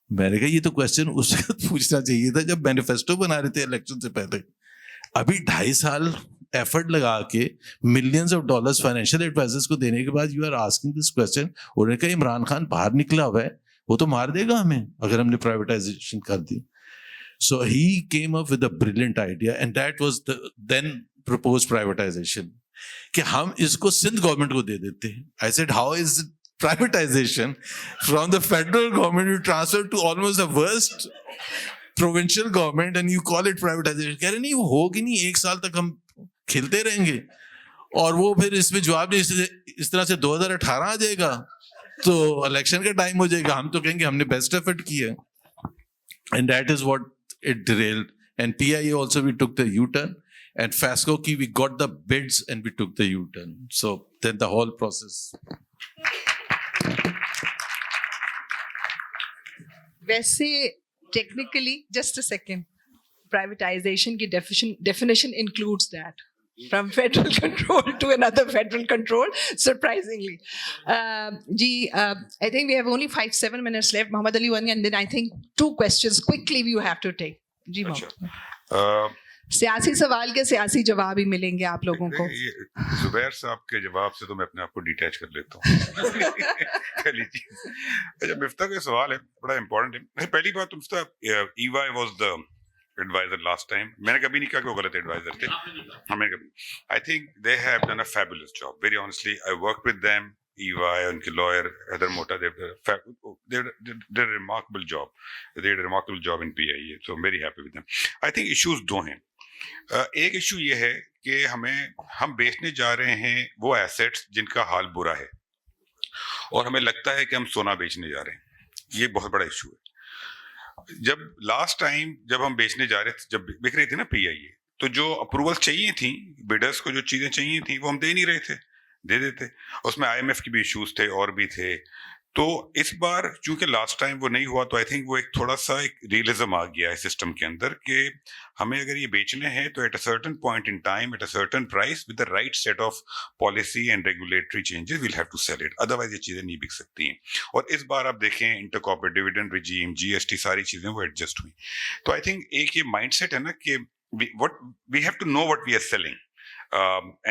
Speaker 4: मैंने कहा ये तो क्वेश्चन उस वक्त पूछना चाहिए था जब मैनिफेस्टो बना रहे थे इलेक्शन से पहले। अभी 2.5 साल एफर्ट लगा के millions of dollars financial advisers को देने के बाद you are asking this question. उन्होंने कहा इमरान खान बाहर निकला हुआ है, वो तो मार देगा हमें अगर हमने प्राइवेटाइजेशन कर दी। So he came up with a brilliant idea, and that was the then proposed privatization. कि हम इसको सिंध गवर्नमेंट को दे देते हैं। I said, how is it privatization from the federal government you transfer to almost the worst provincial government and you call it privatization? कह रहे नहीं वो होगी नहीं, 1 साल तक हम खिलते रहेंगे और वो फिर इसमें जवाब नहीं, इस तरह से 2018 आ जाएगा तो इलेक्शन का टाइम हो जाएगा, हम तो कहेंगे हमने बेस्ट एफर्ट किया। And that is what it derailed. And PIA also we took the U-turn. And FASCO ki we got the bids and we took the U-turn. So then the whole process.
Speaker 2: वैसे technically, just a second, privatization की definition includes that. From federal control to another federal control, surprisingly. I think we have only 5-7 minutes left. Muhammad Ali one, and then I think 2 questions quickly you have to take. जी Muhammad. सियासी सवाल के सियासी जवाब ही मिलेंगे आप लोगों को.
Speaker 3: जुबैर साहब के जवाब से तो मैं अपने आप को डिटैच कर लेता हूँ. पहली चीज. अच्छा, मिफ्ता का सवाल है बड़ा इंपॉर्टेंट है. पहली बात, Miftah, EY was the advisor last time. मैंने कभी नहीं कहा कि वो गलत एडवाइजर थे. मैंने कभी. I think they have done a fabulous job. Very honestly, I worked with them. EY, उनके lawyer Heather Mota, they did a remarkable job. They did a remarkable job in PIA. So I'm very happy with them. I think issues 2 हैं. एक issue ये है कि हम बेचने जा रहे हैं वो एसेट्स जिनका हाल बुरा है, और हमें लगता है कि हम सोना बेचने जा रहे हैं. ये बहुत बड़ा इशू है. जब लास्ट टाइम जब हम बेचने जा रहे थे, जब बिक रही थी ना PIA, तो जो अप्रूवल चाहिए थी, बिडर्स को जो चीजें चाहिए थी वो हम दे नहीं रहे थे, दे देते. उसमें IMF के भी इश्यूज थे और भी थे. तो इस बार चूंकि लास्ट टाइम वो नहीं हुआ, तो आई थिंक वो एक थोड़ा सा एक रियलिज्म आ गया है सिस्टम के अंदर कि हमें अगर ये बेचने हैं तो at a certain point in time, at a certain price, with the right set of policy and regulatory changes, we'll have to sell it. Otherwise ये चीजें नहीं बिक सकती हैं. और इस बार आप देखें, इंटरकॉर्पोरेट डिविडेंड रिजीम, GST, सारी चीजें वो एडजस्ट हुई. तो आई थिंक एक ये माइंडसेट है ना कि we have to know what we are selling.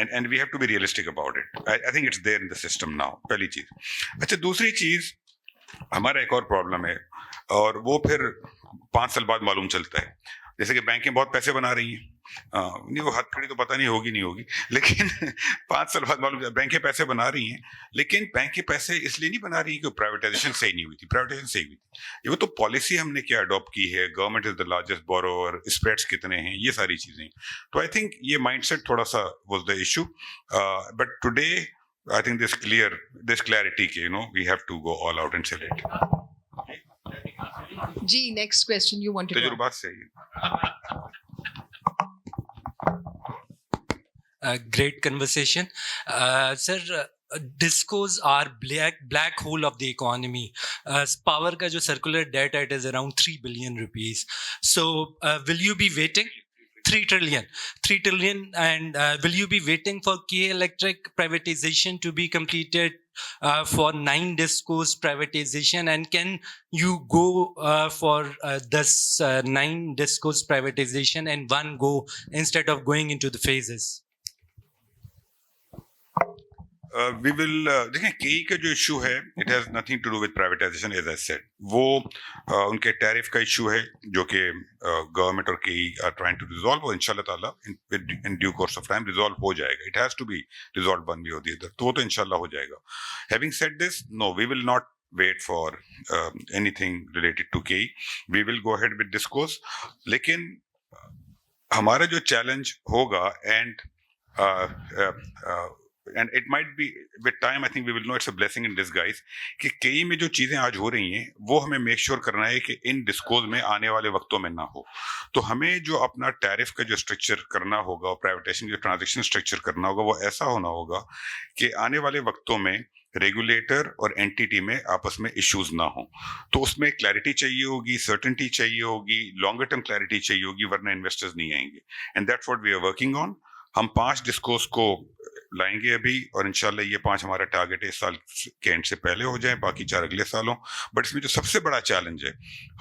Speaker 3: And we have to be realistic about it. I think it's there in the system now. पहली चीज. अच्छा, दूसरी चीज, हमारा एक और प्रॉब्लम है, और वो फिर 5 साल बाद मालूम चलता है. जैसे कि बैंकें बहुत पैसे बना रही हैं, नहीं वो हथकड़ी तो पता नहीं होगी नहीं होगी, लेकिन 5 साल बाद मालूम बैंकें पैसे बना रही हैं. लेकिन बैंकें पैसे इसलिए नहीं बना रही कि प्राइवेटाइजेशन सही नहीं हुई थी. प्राइवेटाइजेशन सही हुई थी. वो तो पॉलिसी हमने क्या अडॉप्ट की है, government is the largest borrower, spreads कितने हैं, ये सारी चीजें. तो आई थिंक ये माइंडसेट थोड़ा सा was the issue. But today I think this clarity कि we have to go all out and sell it.
Speaker 2: जी, next question you want to go.
Speaker 3: तजुर्बात से
Speaker 8: Great conversation. Sir, discos are black hole of the economy. Power ka jo circular debt it is around 3 billion rupees. So will you be waiting 3 trillion, and will you be waiting for K Electric privatization to be completed for 9 discos privatization, and can you go for this 9 discos privatization in one go instead of going into the phases?
Speaker 3: We will देखें, KE का जो issue है, it has nothing to do with privatization, as I said. वो उनके tariff का issue है जो कि गवर्नमेंट और KE are trying to resolve, और इंशाल्लाह ताला in due course of time resolve हो जाएगा. It has to be resolved one way or the other. तो वो तो इंशाल्लाह हो जाएगा. Having said this, no, we will not wait for anything related to KE. We will go ahead with discourse. लेकिन हमारा जो चैलेंज होगा, and it might be with time, I think we will know it's a blessing in disguise, कि कई में जो चीजें आज हो रही हैं वो हमें मेक श्योर करना है कि इन डिस्कोज में आने वाले वक्तों में ना हो. तो हमें जो अपना टैरिफ का जो स्ट्रक्चर करना होगा और प्राइवेटाइजेशन जो ट्रांजैक्शन स्ट्रक्चर करना होगा, वो ऐसा होना होगा कि आने वाले वक्तों में रेगुलेटर और एंटिटी में आपस में इश्यूज ना हो. तो उसमें क्लैरिटी चाहिए होगी, सर्टेनिटी चाहिए होगी, लॉन्गर टर्म क्लैरिटी चाहिए होगी, वरना इन्वेस्टर्स नहीं आएंगे. And that's what we are working on. हम 5 डिस्कोर्स को लाएंगे अभी, और इंशाल्लाह ये 5 हमारा टारगेट है इस साल के एंड से पहले हो जाए, बाकी 4 अगले साल हो. बट इसमें जो सबसे बड़ा चैलेंज है,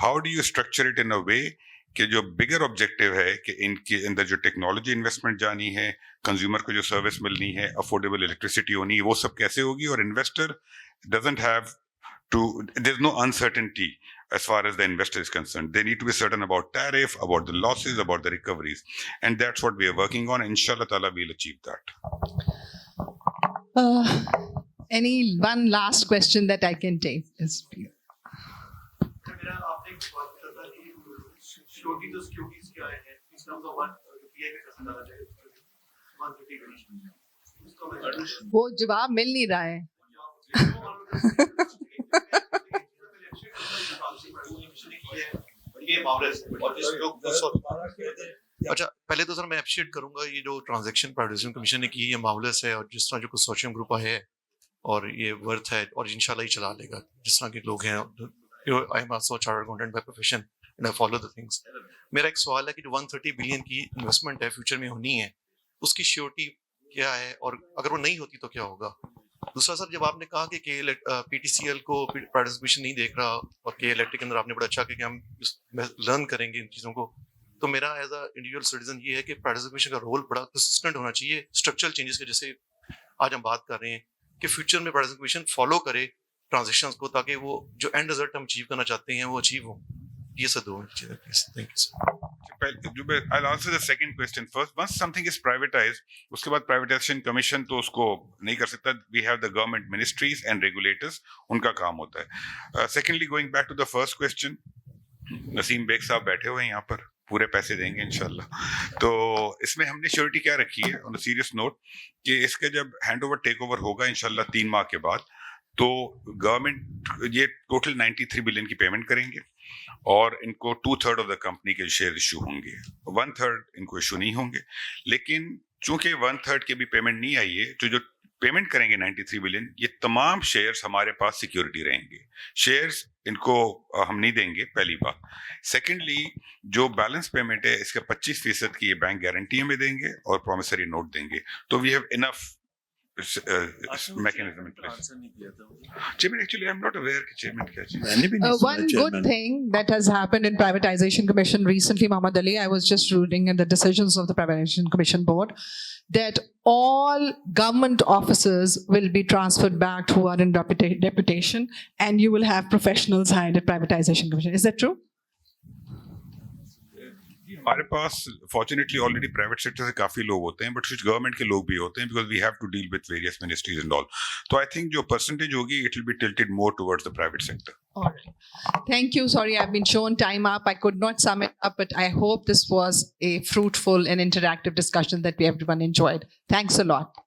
Speaker 3: how do you structure it in a way कि जो बिगर ऑब्जेक्टिव है कि इनके अंदर जो टेक्नोलॉजी इन्वेस्टमेंट जानी है, कंज्यूमर को जो सर्विस मिलनी है, अफोर्डेबल इलेक्ट्रिसिटी होनी है, वो सब कैसे होगी, और investor doesn't have to, there's no uncertainty as far as the investor is concerned. They need to be certain about tariff, about the losses, about the recoveries, and that's what we are working on. Inshallah ta'ala we'll achieve that.
Speaker 2: Any one last question that I can take is
Speaker 9: मेरा आपने बात किया था कि security तो securities क्या है इस टर्म्स ऑफ व्हाट पीआई में कैसे डाला जाए 150 कंडीशन उसका
Speaker 2: वो जवाब मिल नहीं रहा है.
Speaker 9: ये मामले से और जिस जो
Speaker 10: अच्छा, पहले तो सर मैं अप्रिशिएट करूंगा ये जो ट्रांजैक्शन प्राइवेटाइजेशन कमीशन ने की, ये मामूलस है, और जिस तरह जो कंसोर्शियम ग्रुप है और ये वर्थ है और इंशाल्लाह ही चला लेगा, जिस तरह के लोग हैं। I am also chartered accountant by profession and I follow the things. मेरा एक सवाल है कि जो 130 बिलियन की इन्वेस्टमेंट है फ्यूचर में होनी है, उसकी श्योरिटी क्या है, और अगर वो नहीं होती तो क्या होगा? दूसरा सर, जब आपने कहा कि पीटीसीएल को प्राइवेटाइजेशन नहीं देख रहा, और के इलेक्ट्रिक के अंदर आपने बड़ा अच्छा किया कि हम लर्न करेंगे इन चीज़ों को, तो मेरा एज अ इंडिविजुअल सिटीजन ये है कि प्राइवेटाइजेशन का रोल बड़ा कंसिस्टेंट होना चाहिए स्ट्रक्चरल चेंजेस के, जैसे आज हम बात कर रहे हैं कि फ्यूचर में प्राइवेटाइजेशन फॉलो करे ट्रांजेक्शंस को, ताकि वो जो एंड रिजल्ट हम अचीव करना चाहते हैं वो अचीव हो। ये सब दो चीजें। Thank you sir.
Speaker 3: I'll answer the second question first. Once something is privatized, उसके बाद privatization commission तो उसको नहीं कर सकता. We have the government ministries and regulators, उनका काम होता है. Secondly, going back to the first question, Naseem Baig साहब बैठे हुए हैं यहाँ पर, पूरे पैसे देंगे इंशाल्लाह। तो इसमें हमने श्योरिटी क्या रखी है ऑन सीरियस नोट, कि इसका जब हैंड ओवर टेक ओवर होगा इंशाल्लाह 3 माह के बाद, तो गवर्नमेंट ये टोटल 93 बिलियन की पेमेंट करेंगे, और इनको 2/3 ऑफ द कंपनी के शेयर इशू होंगे, 1/3 इनको इशू नहीं होंगे। लेकिन चूंकि 1/3 की भी पेमेंट नहीं आई है, तो जो पेमेंट करेंगे 93 बिलियन, ये तमाम शेयर्स हमारे पास सिक्योरिटी रहेंगे। शेयर्स इनको हम नहीं देंगे, पहली बात। सेकेंडली, जो बैलेंस पेमेंट है इसका 25% की ये बैंक गारंटी में देंगे और प्रॉमिसरी नोट देंगे। तो we have enough mechanism in place. Chairman, actually, I'm not aware कि chairman क्या चीज़।
Speaker 2: One good thing that has happened in Privatization Commission recently, Muhammad Ali, I was just reading in the decisions of the Privatization Commission board, that all government officers will be transferred back who are in deputation, and you will have professionals hired at Privatization Commission. Is that true?
Speaker 3: हमारे पास fortunately already private sector से काफी लोग होते हैं, but कुछ government के लोग भी होते हैं, because we have to deal with various ministries and all. तो आई थिंक जो परसेंटेज होगी it will be tilted more towards the private sector.
Speaker 2: All right. Thank you. Sorry, I've been shown time up. I could not sum it up, but I hope this was a fruitful and interactive discussion that we everyone enjoyed. Thanks a lot.